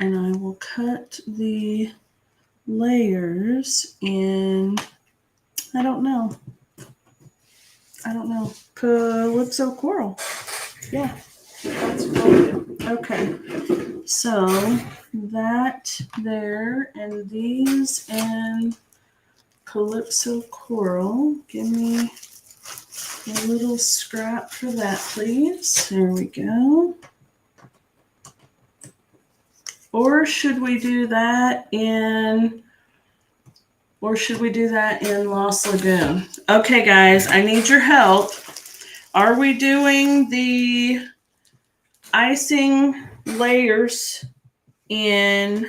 And I will cut the layers in, I don't know, Calypso Coral. Yeah, that's what I'll do. Okay, so that there, and these in Calypso Coral. Give me a little scrap for that, please. There we go. Or should we do that in Lost Lagoon? Okay, guys, I need your help. Are we doing the icing layers in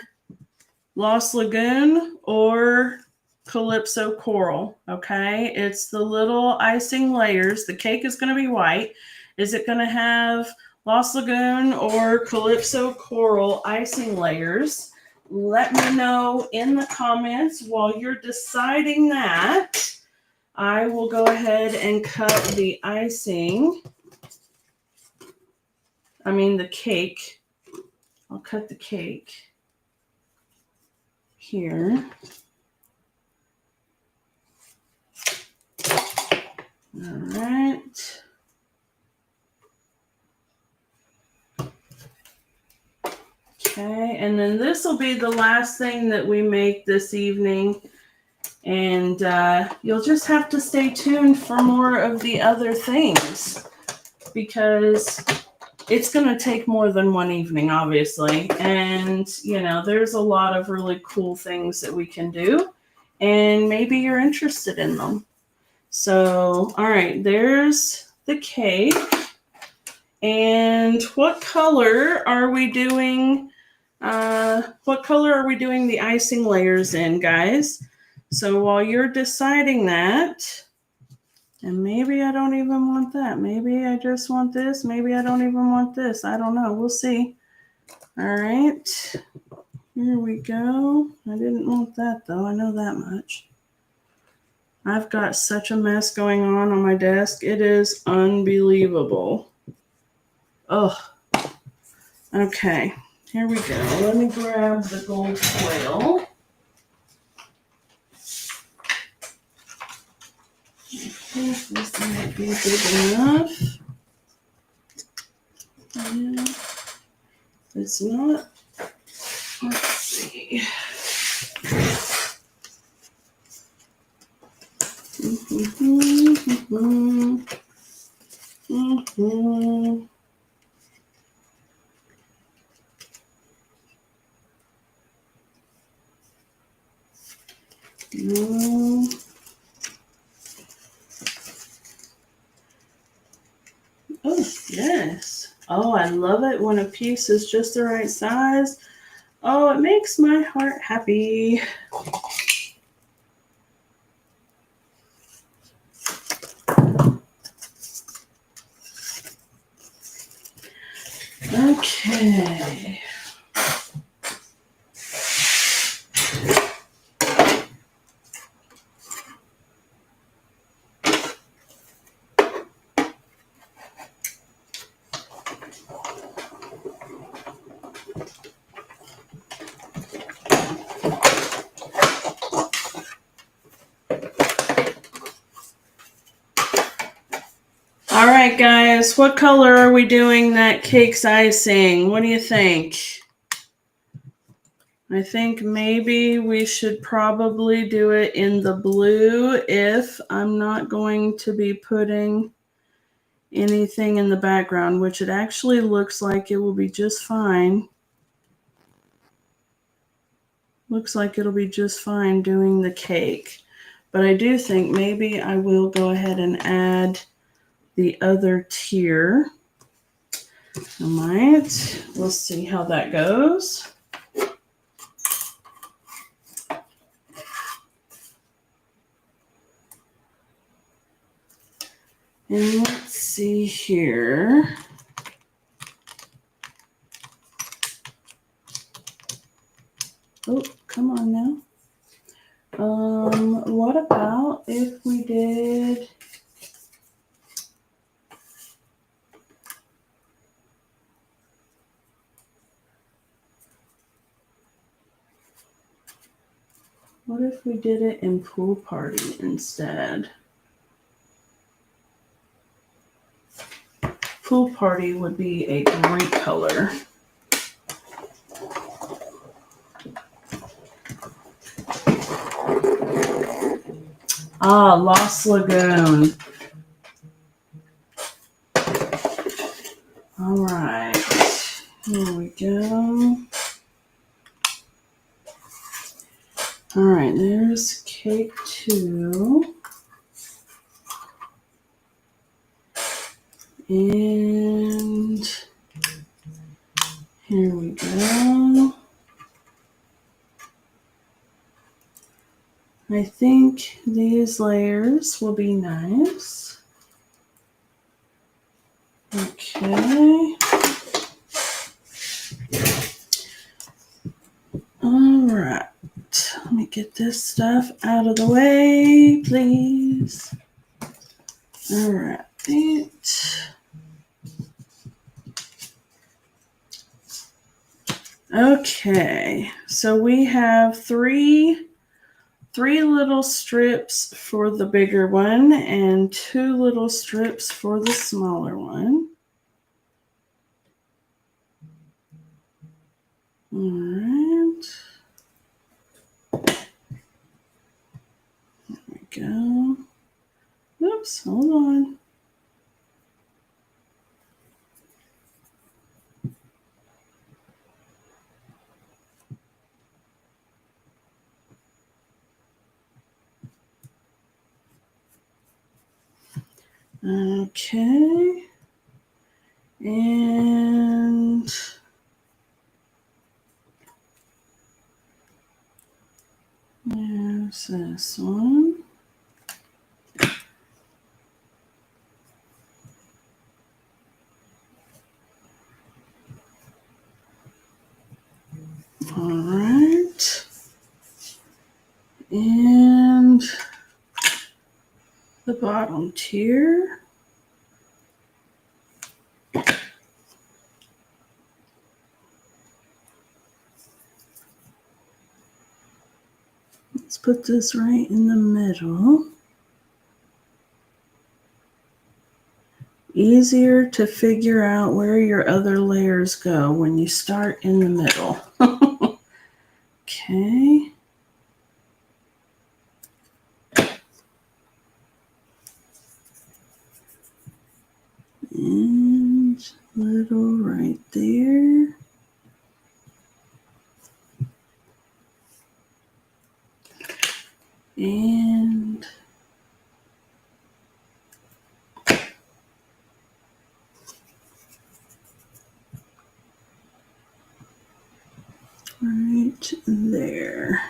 Lost Lagoon or Calypso Coral? Okay, it's the little icing layers. The cake is going to be white. Is it going to have Lost Lagoon or Calypso Coral icing layers? Let me know in the comments. While you're deciding that, I will go ahead and cut the cake. I'll cut the cake here. All right. Okay, and then this will be the last thing that we make this evening. And you'll just have to stay tuned for more of the other things, because it's going to take more than one evening, obviously. And, there's a lot of really cool things that we can do, and maybe you're interested in them. So, all right, there's the cake. And what color are we doing? The icing layers in, guys? So while you're deciding that, and maybe I don't even want that. Maybe I just want this. Maybe I don't even want this. I don't know. We'll see. All right. Here we go. I didn't want that, though. I know that much. I've got such a mess going on my desk. It is unbelievable. Oh. Okay. Here we go. Let me grab the gold foil. think this might be big enough. Yeah, it's not. Let's see. No. Oh, yes. Oh, I love it when a piece is just the right size. Oh, it makes my heart happy. Okay. All right, guys, what color are we doing that cake's icing? What do you think? I think maybe we should probably do it in the blue if I'm not going to be putting anything in the background, which it actually looks like it will be just fine. Looks like it'll be just fine doing the cake. But I do think maybe I will go ahead and add the other tier. I might. We'll see how that goes. And let's see here. Oh, come on now. What about if we did... What if we did it in Pool Party instead? Pool Party would be a great color. Ah, Lost Lagoon. All right, here we go. All right, there's cake 2. And here we go. I think these layers will be nice. Okay. All right. Let me get this stuff out of the way, please. All right. Okay. So we have three little strips for the bigger one and 2 little strips for the smaller one. All right. There we go. Oops, hold on. Okay. And there's this one. All right. And the bottom tier. Let's put this right in the middle. easier to figure out where your other layers go when you start in the middle. Okay. And little right there. And right there.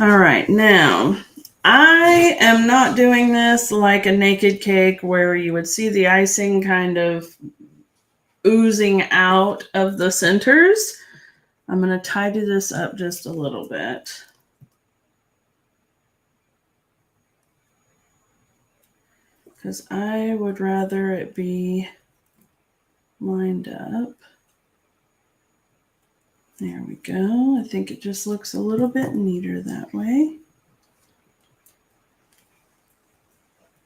All right, now I am not doing this like a naked cake where you would see the icing kind of oozing out of the centers. I'm going to tidy this up just a little bit. Because I would rather it be lined up. There we go. I think it just looks a little bit neater that way.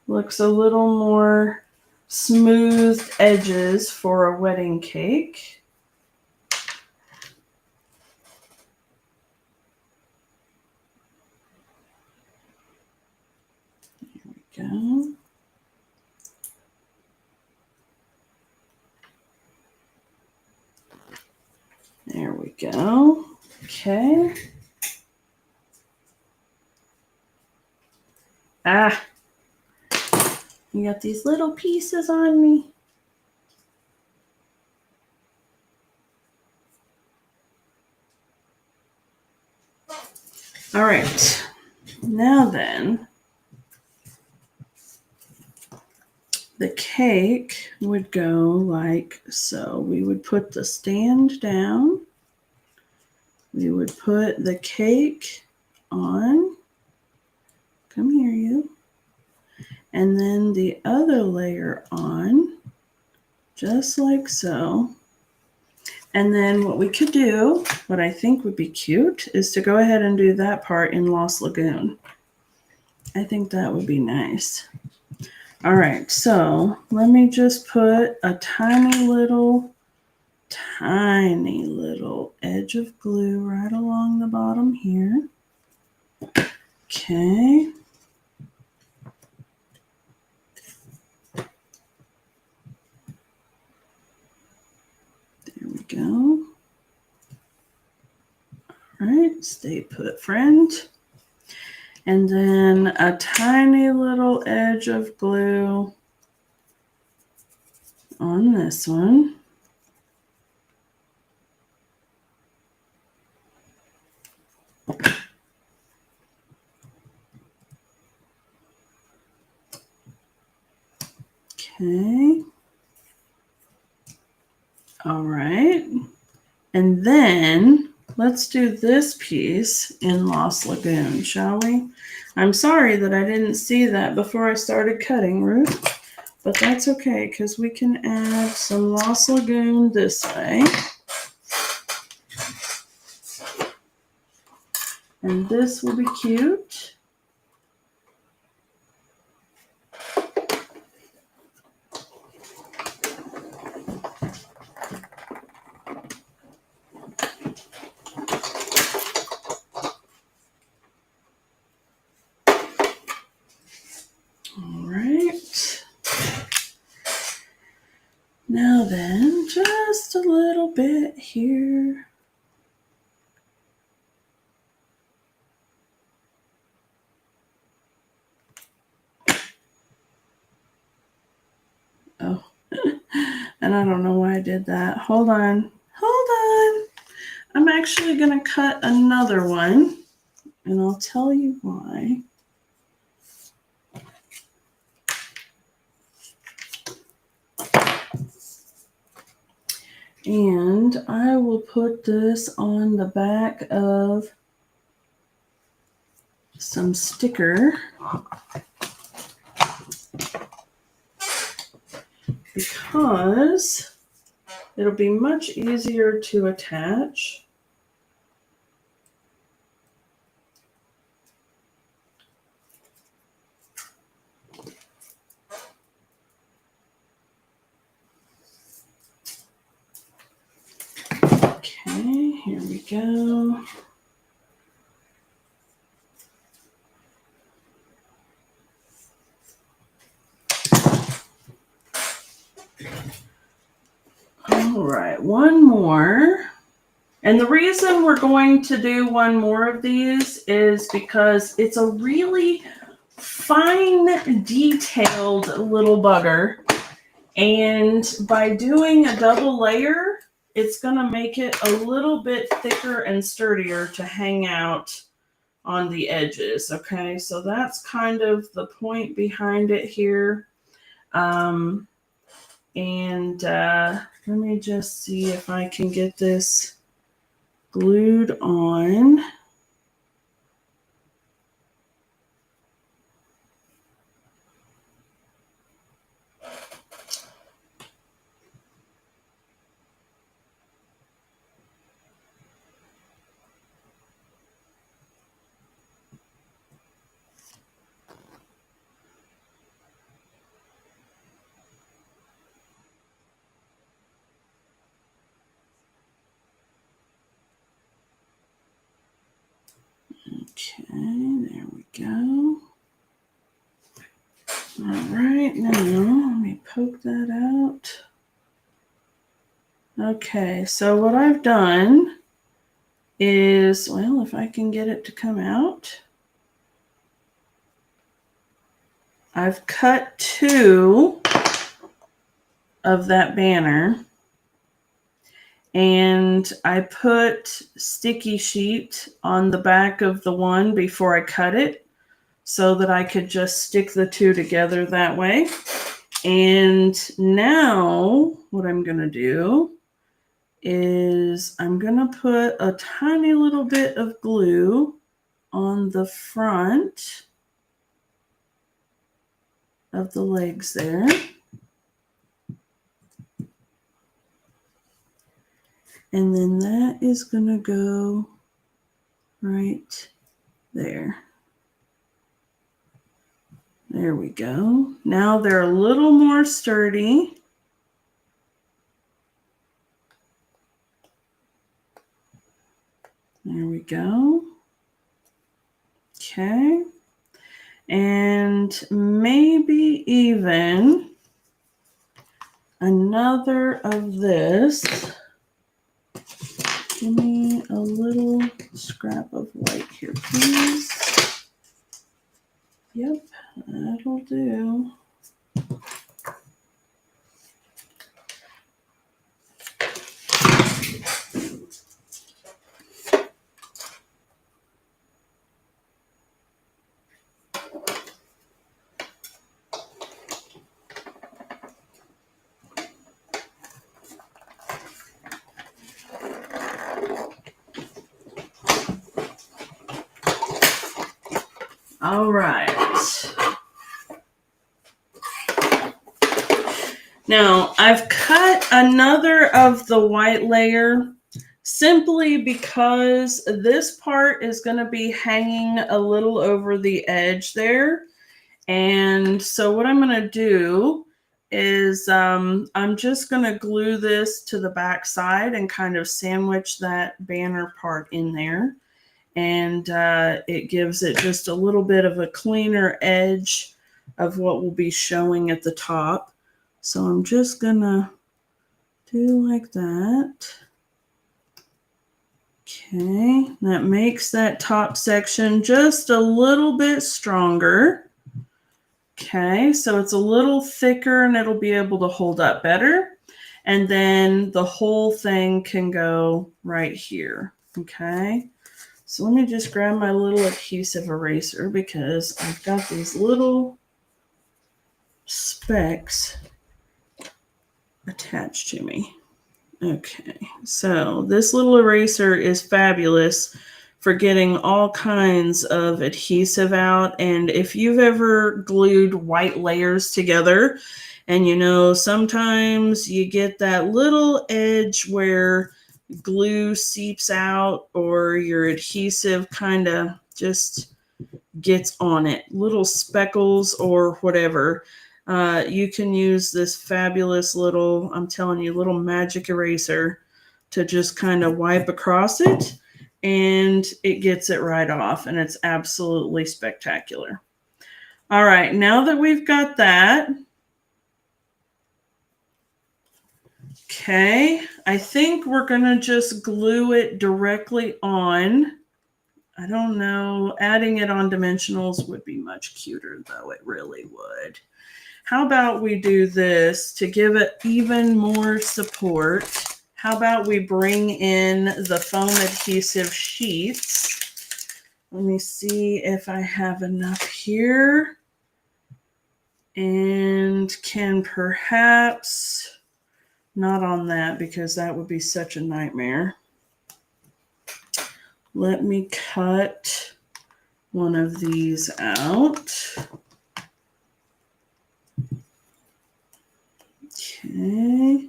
Looks a little more smooth edges for a wedding cake. There we go. There we go. Okay. Ah, you got these little pieces on me. All right. Now then, the cake would go like so. We would put the stand down. We would put the cake on. Come here, you. And then the other layer on, just like so. And then what we could do, what I think would be cute, is to go ahead and do that part in Lost Lagoon. I think that would be nice. All right, so let me just put a tiny little edge of glue right along the bottom here. Okay. There we go. All right, stay put, friend. And then a tiny little edge of glue on this one. Okay. All right. And then let's do this piece in Lost Lagoon, shall we? I'm sorry that I didn't see that before I started cutting, Ruth, but that's okay because we can add some Lost Lagoon this way. And this will be cute. All right. Now then, just a little bit here. Oh, and I don't know why I did that. Hold on. I'm actually going to cut another one, and I'll tell you why. And I will put this on the back of some sticker because it'll be much easier to attach. go. All right, one more. And the reason we're going to do one more of these is because it's a really fine, detailed little bugger. And by doing a double layer, it's going to make it a little bit thicker and sturdier to hang out on the edges. Okay, so that's kind of the point behind it here. Let me just see if I can get this glued on. Okay, there we go. All right, now let me poke that out. Okay, so what I've done is, well, if I can get it to come out, I've cut 2 of that banner, and I put sticky sheet on the back of the one before I cut it so that I could just stick the 2 together that way. And now what I'm going to do is I'm going to put a tiny little bit of glue on the front of the legs there. And then that is going to go right there. There we go. Now they're a little more sturdy. There we go. Okay. And maybe even another of this. Give me a little scrap of white here, please. Yep, that'll do. All right. Now, I've cut another of the white layer simply because this part is going to be hanging a little over the edge there. And so what I'm going to do is I'm just going to glue this to the back side and kind of sandwich that banner part in there. And it gives it just a little bit of a cleaner edge of what will be showing at the top. So I'm just gonna do like that. Okay, that makes that top section just a little bit stronger. Okay, so it's a little thicker and it'll be able to hold up better. And then the whole thing can go right here. Okay. So let me just grab my little adhesive eraser because I've got these little specks attached to me. Okay, so this little eraser is fabulous for getting all kinds of adhesive out. And if you've ever glued white layers together, and you know, sometimes you get that little edge where glue seeps out or your adhesive kind of just gets on it, little speckles or whatever. You can use this fabulous little, I'm telling you, little magic eraser to just kind of wipe across it, and it gets it right off, and it's absolutely spectacular. All right, now that we've got that, okay, I think we're going to just glue it directly on. I don't know, adding it on dimensionals would be much cuter, though. It really would. How about we do this to give it even more support? How about we bring in the foam adhesive sheets? Let me see if I have enough here. And can perhaps, not on that because that would be such a nightmare. Let me cut one of these out. Okay.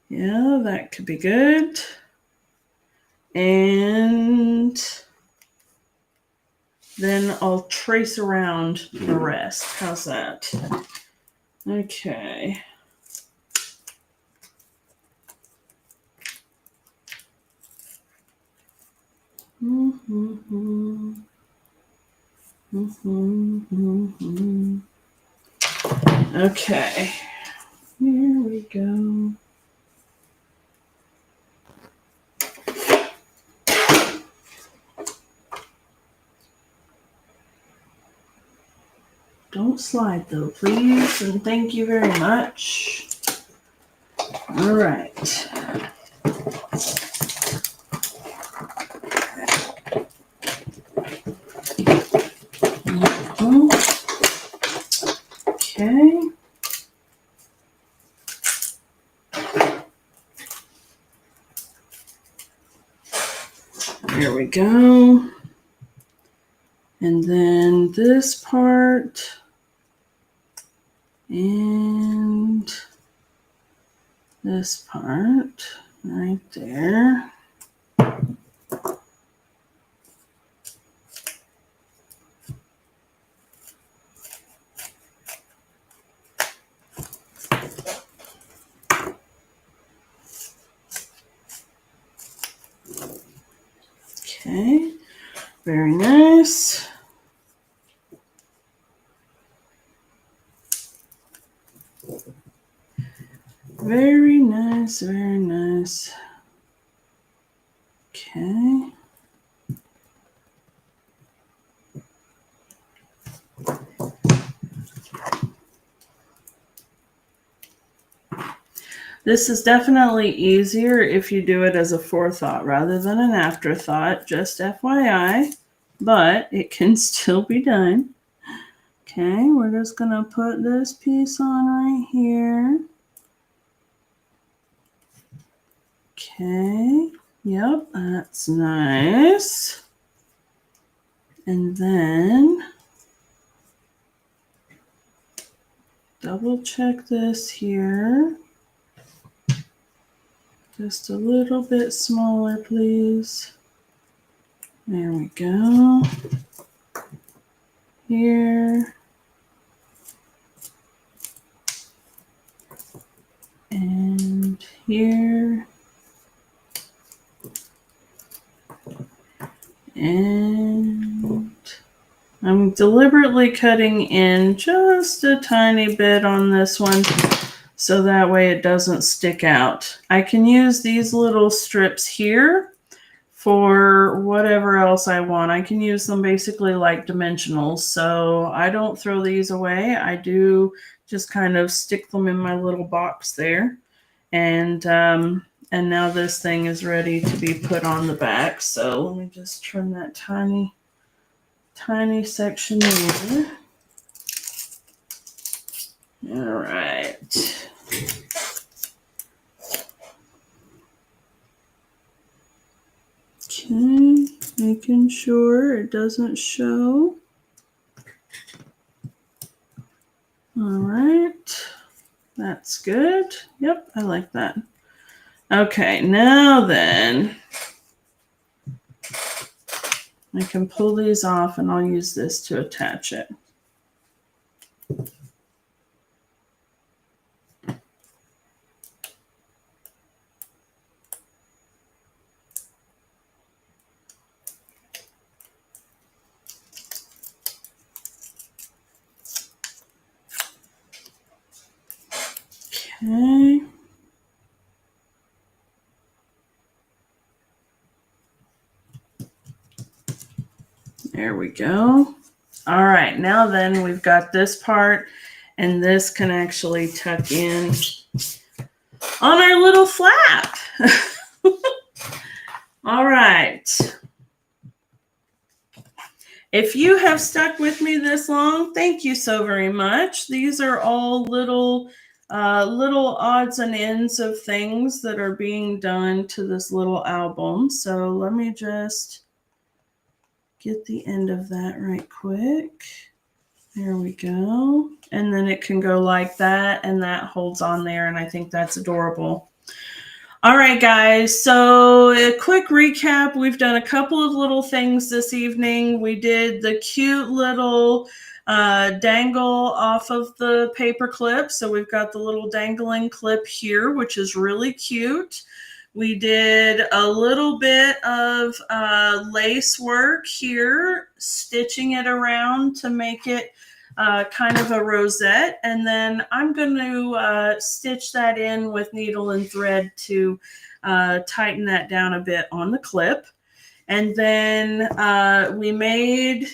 Yeah, that could be good. And then I'll trace around the rest. How's that? Okay. Okay. Here we go. Don't slide though, please, and thank you very much. All right. Okay. There we go. And then this part and this part right there. Okay, very nice. Very nice, very nice. Okay. This is definitely easier if you do it as a forethought rather than an afterthought, just FYI, but it can still be done. Okay, we're just going to put this piece on right here. Okay, yep, that's nice. And then double check this here. Just a little bit smaller, please. There we go. Here. And here. And I'm deliberately cutting in just a tiny bit on this one so that way it doesn't stick out. I can use these little strips here for whatever else I want. I can use them basically like dimensionals, so I don't throw these away. I do just kind of stick them in my little box there. And now this thing is ready to be put on the back. So let me just trim that tiny section in. All right. Okay, making sure it doesn't show. All right, that's good. Yep, I like that. Okay, now then, I can pull these off and I'll use this to attach it. Okay. There we go. All right, now then we've got this part, and this can actually tuck in on our little flap. All right. If you have stuck with me this long, thank you so very much. These are all little odds and ends of things that are being done to this little album. So let me just get the end of that right quick. There we go. And then it can go like that, and that holds on there, and I think that's adorable. All right, guys. So a quick recap. We've done a couple of little things this evening. We did the cute little dangle off of the paper clip. So we've got the little dangling clip here, which is really cute. We did a little bit of lace work here, stitching it around to make it kind of a rosette, and then I'm going to stitch that in with needle and thread to tighten that down a bit on the clip. And then we made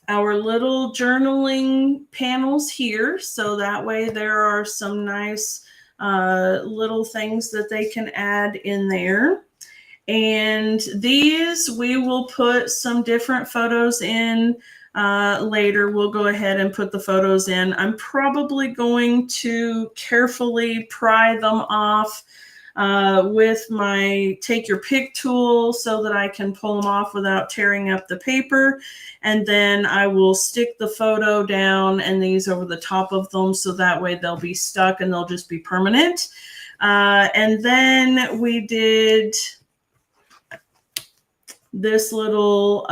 our little journaling panels here, so that way there are some nice little things that they can add in there. And these we will put some different photos in later. We'll go ahead and put the photos in. I'm probably going to carefully pry them off with my take your pick tool so that I can pull them off without tearing up the paper. And then I will stick the photo down and these over the top of them, so that way they'll be stuck and they'll just be permanent. And then we did this little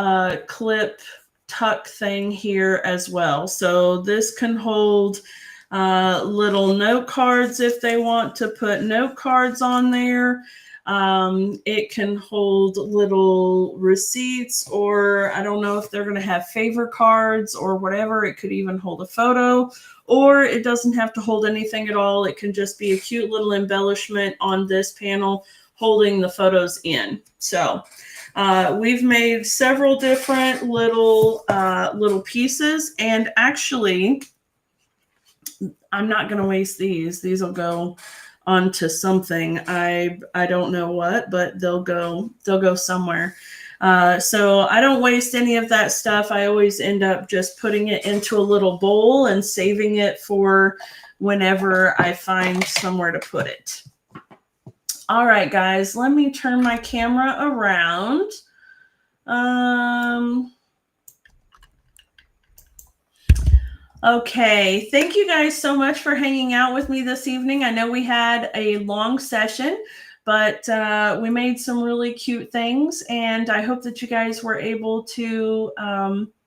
clip tuck thing here as well. So this can hold little note cards if they want to put note cards on there. It can hold little receipts, or I don't know if they're going to have favor cards or whatever. It could even hold a photo, or it doesn't have to hold anything at all. It can just be a cute little embellishment on this panel holding the photos in. So we've made several different little pieces, and actually I'm not going to waste these. These will go onto something. I don't know what, but they'll go somewhere. So I don't waste any of that stuff. I always end up just putting it into a little bowl and saving it for whenever I find somewhere to put it. All right, guys, let me turn my camera around. Okay, thank you guys so much for hanging out with me this evening. I know we had a long session, but we made some really cute things, and I hope that you guys were able to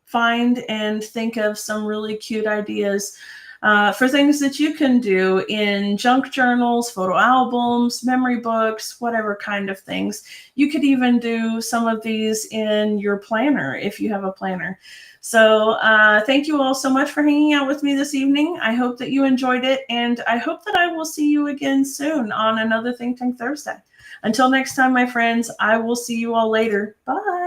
find and think of some really cute ideas for things that you can do in junk journals, photo albums, memory books, whatever kind of things. You could even do some of these in your planner if you have a planner. So thank you all so much for hanging out with me this evening. I hope that you enjoyed it, and I hope that I will see you again soon on another Think Tank Thursday. Until next time, my friends, I will see you all later. Bye.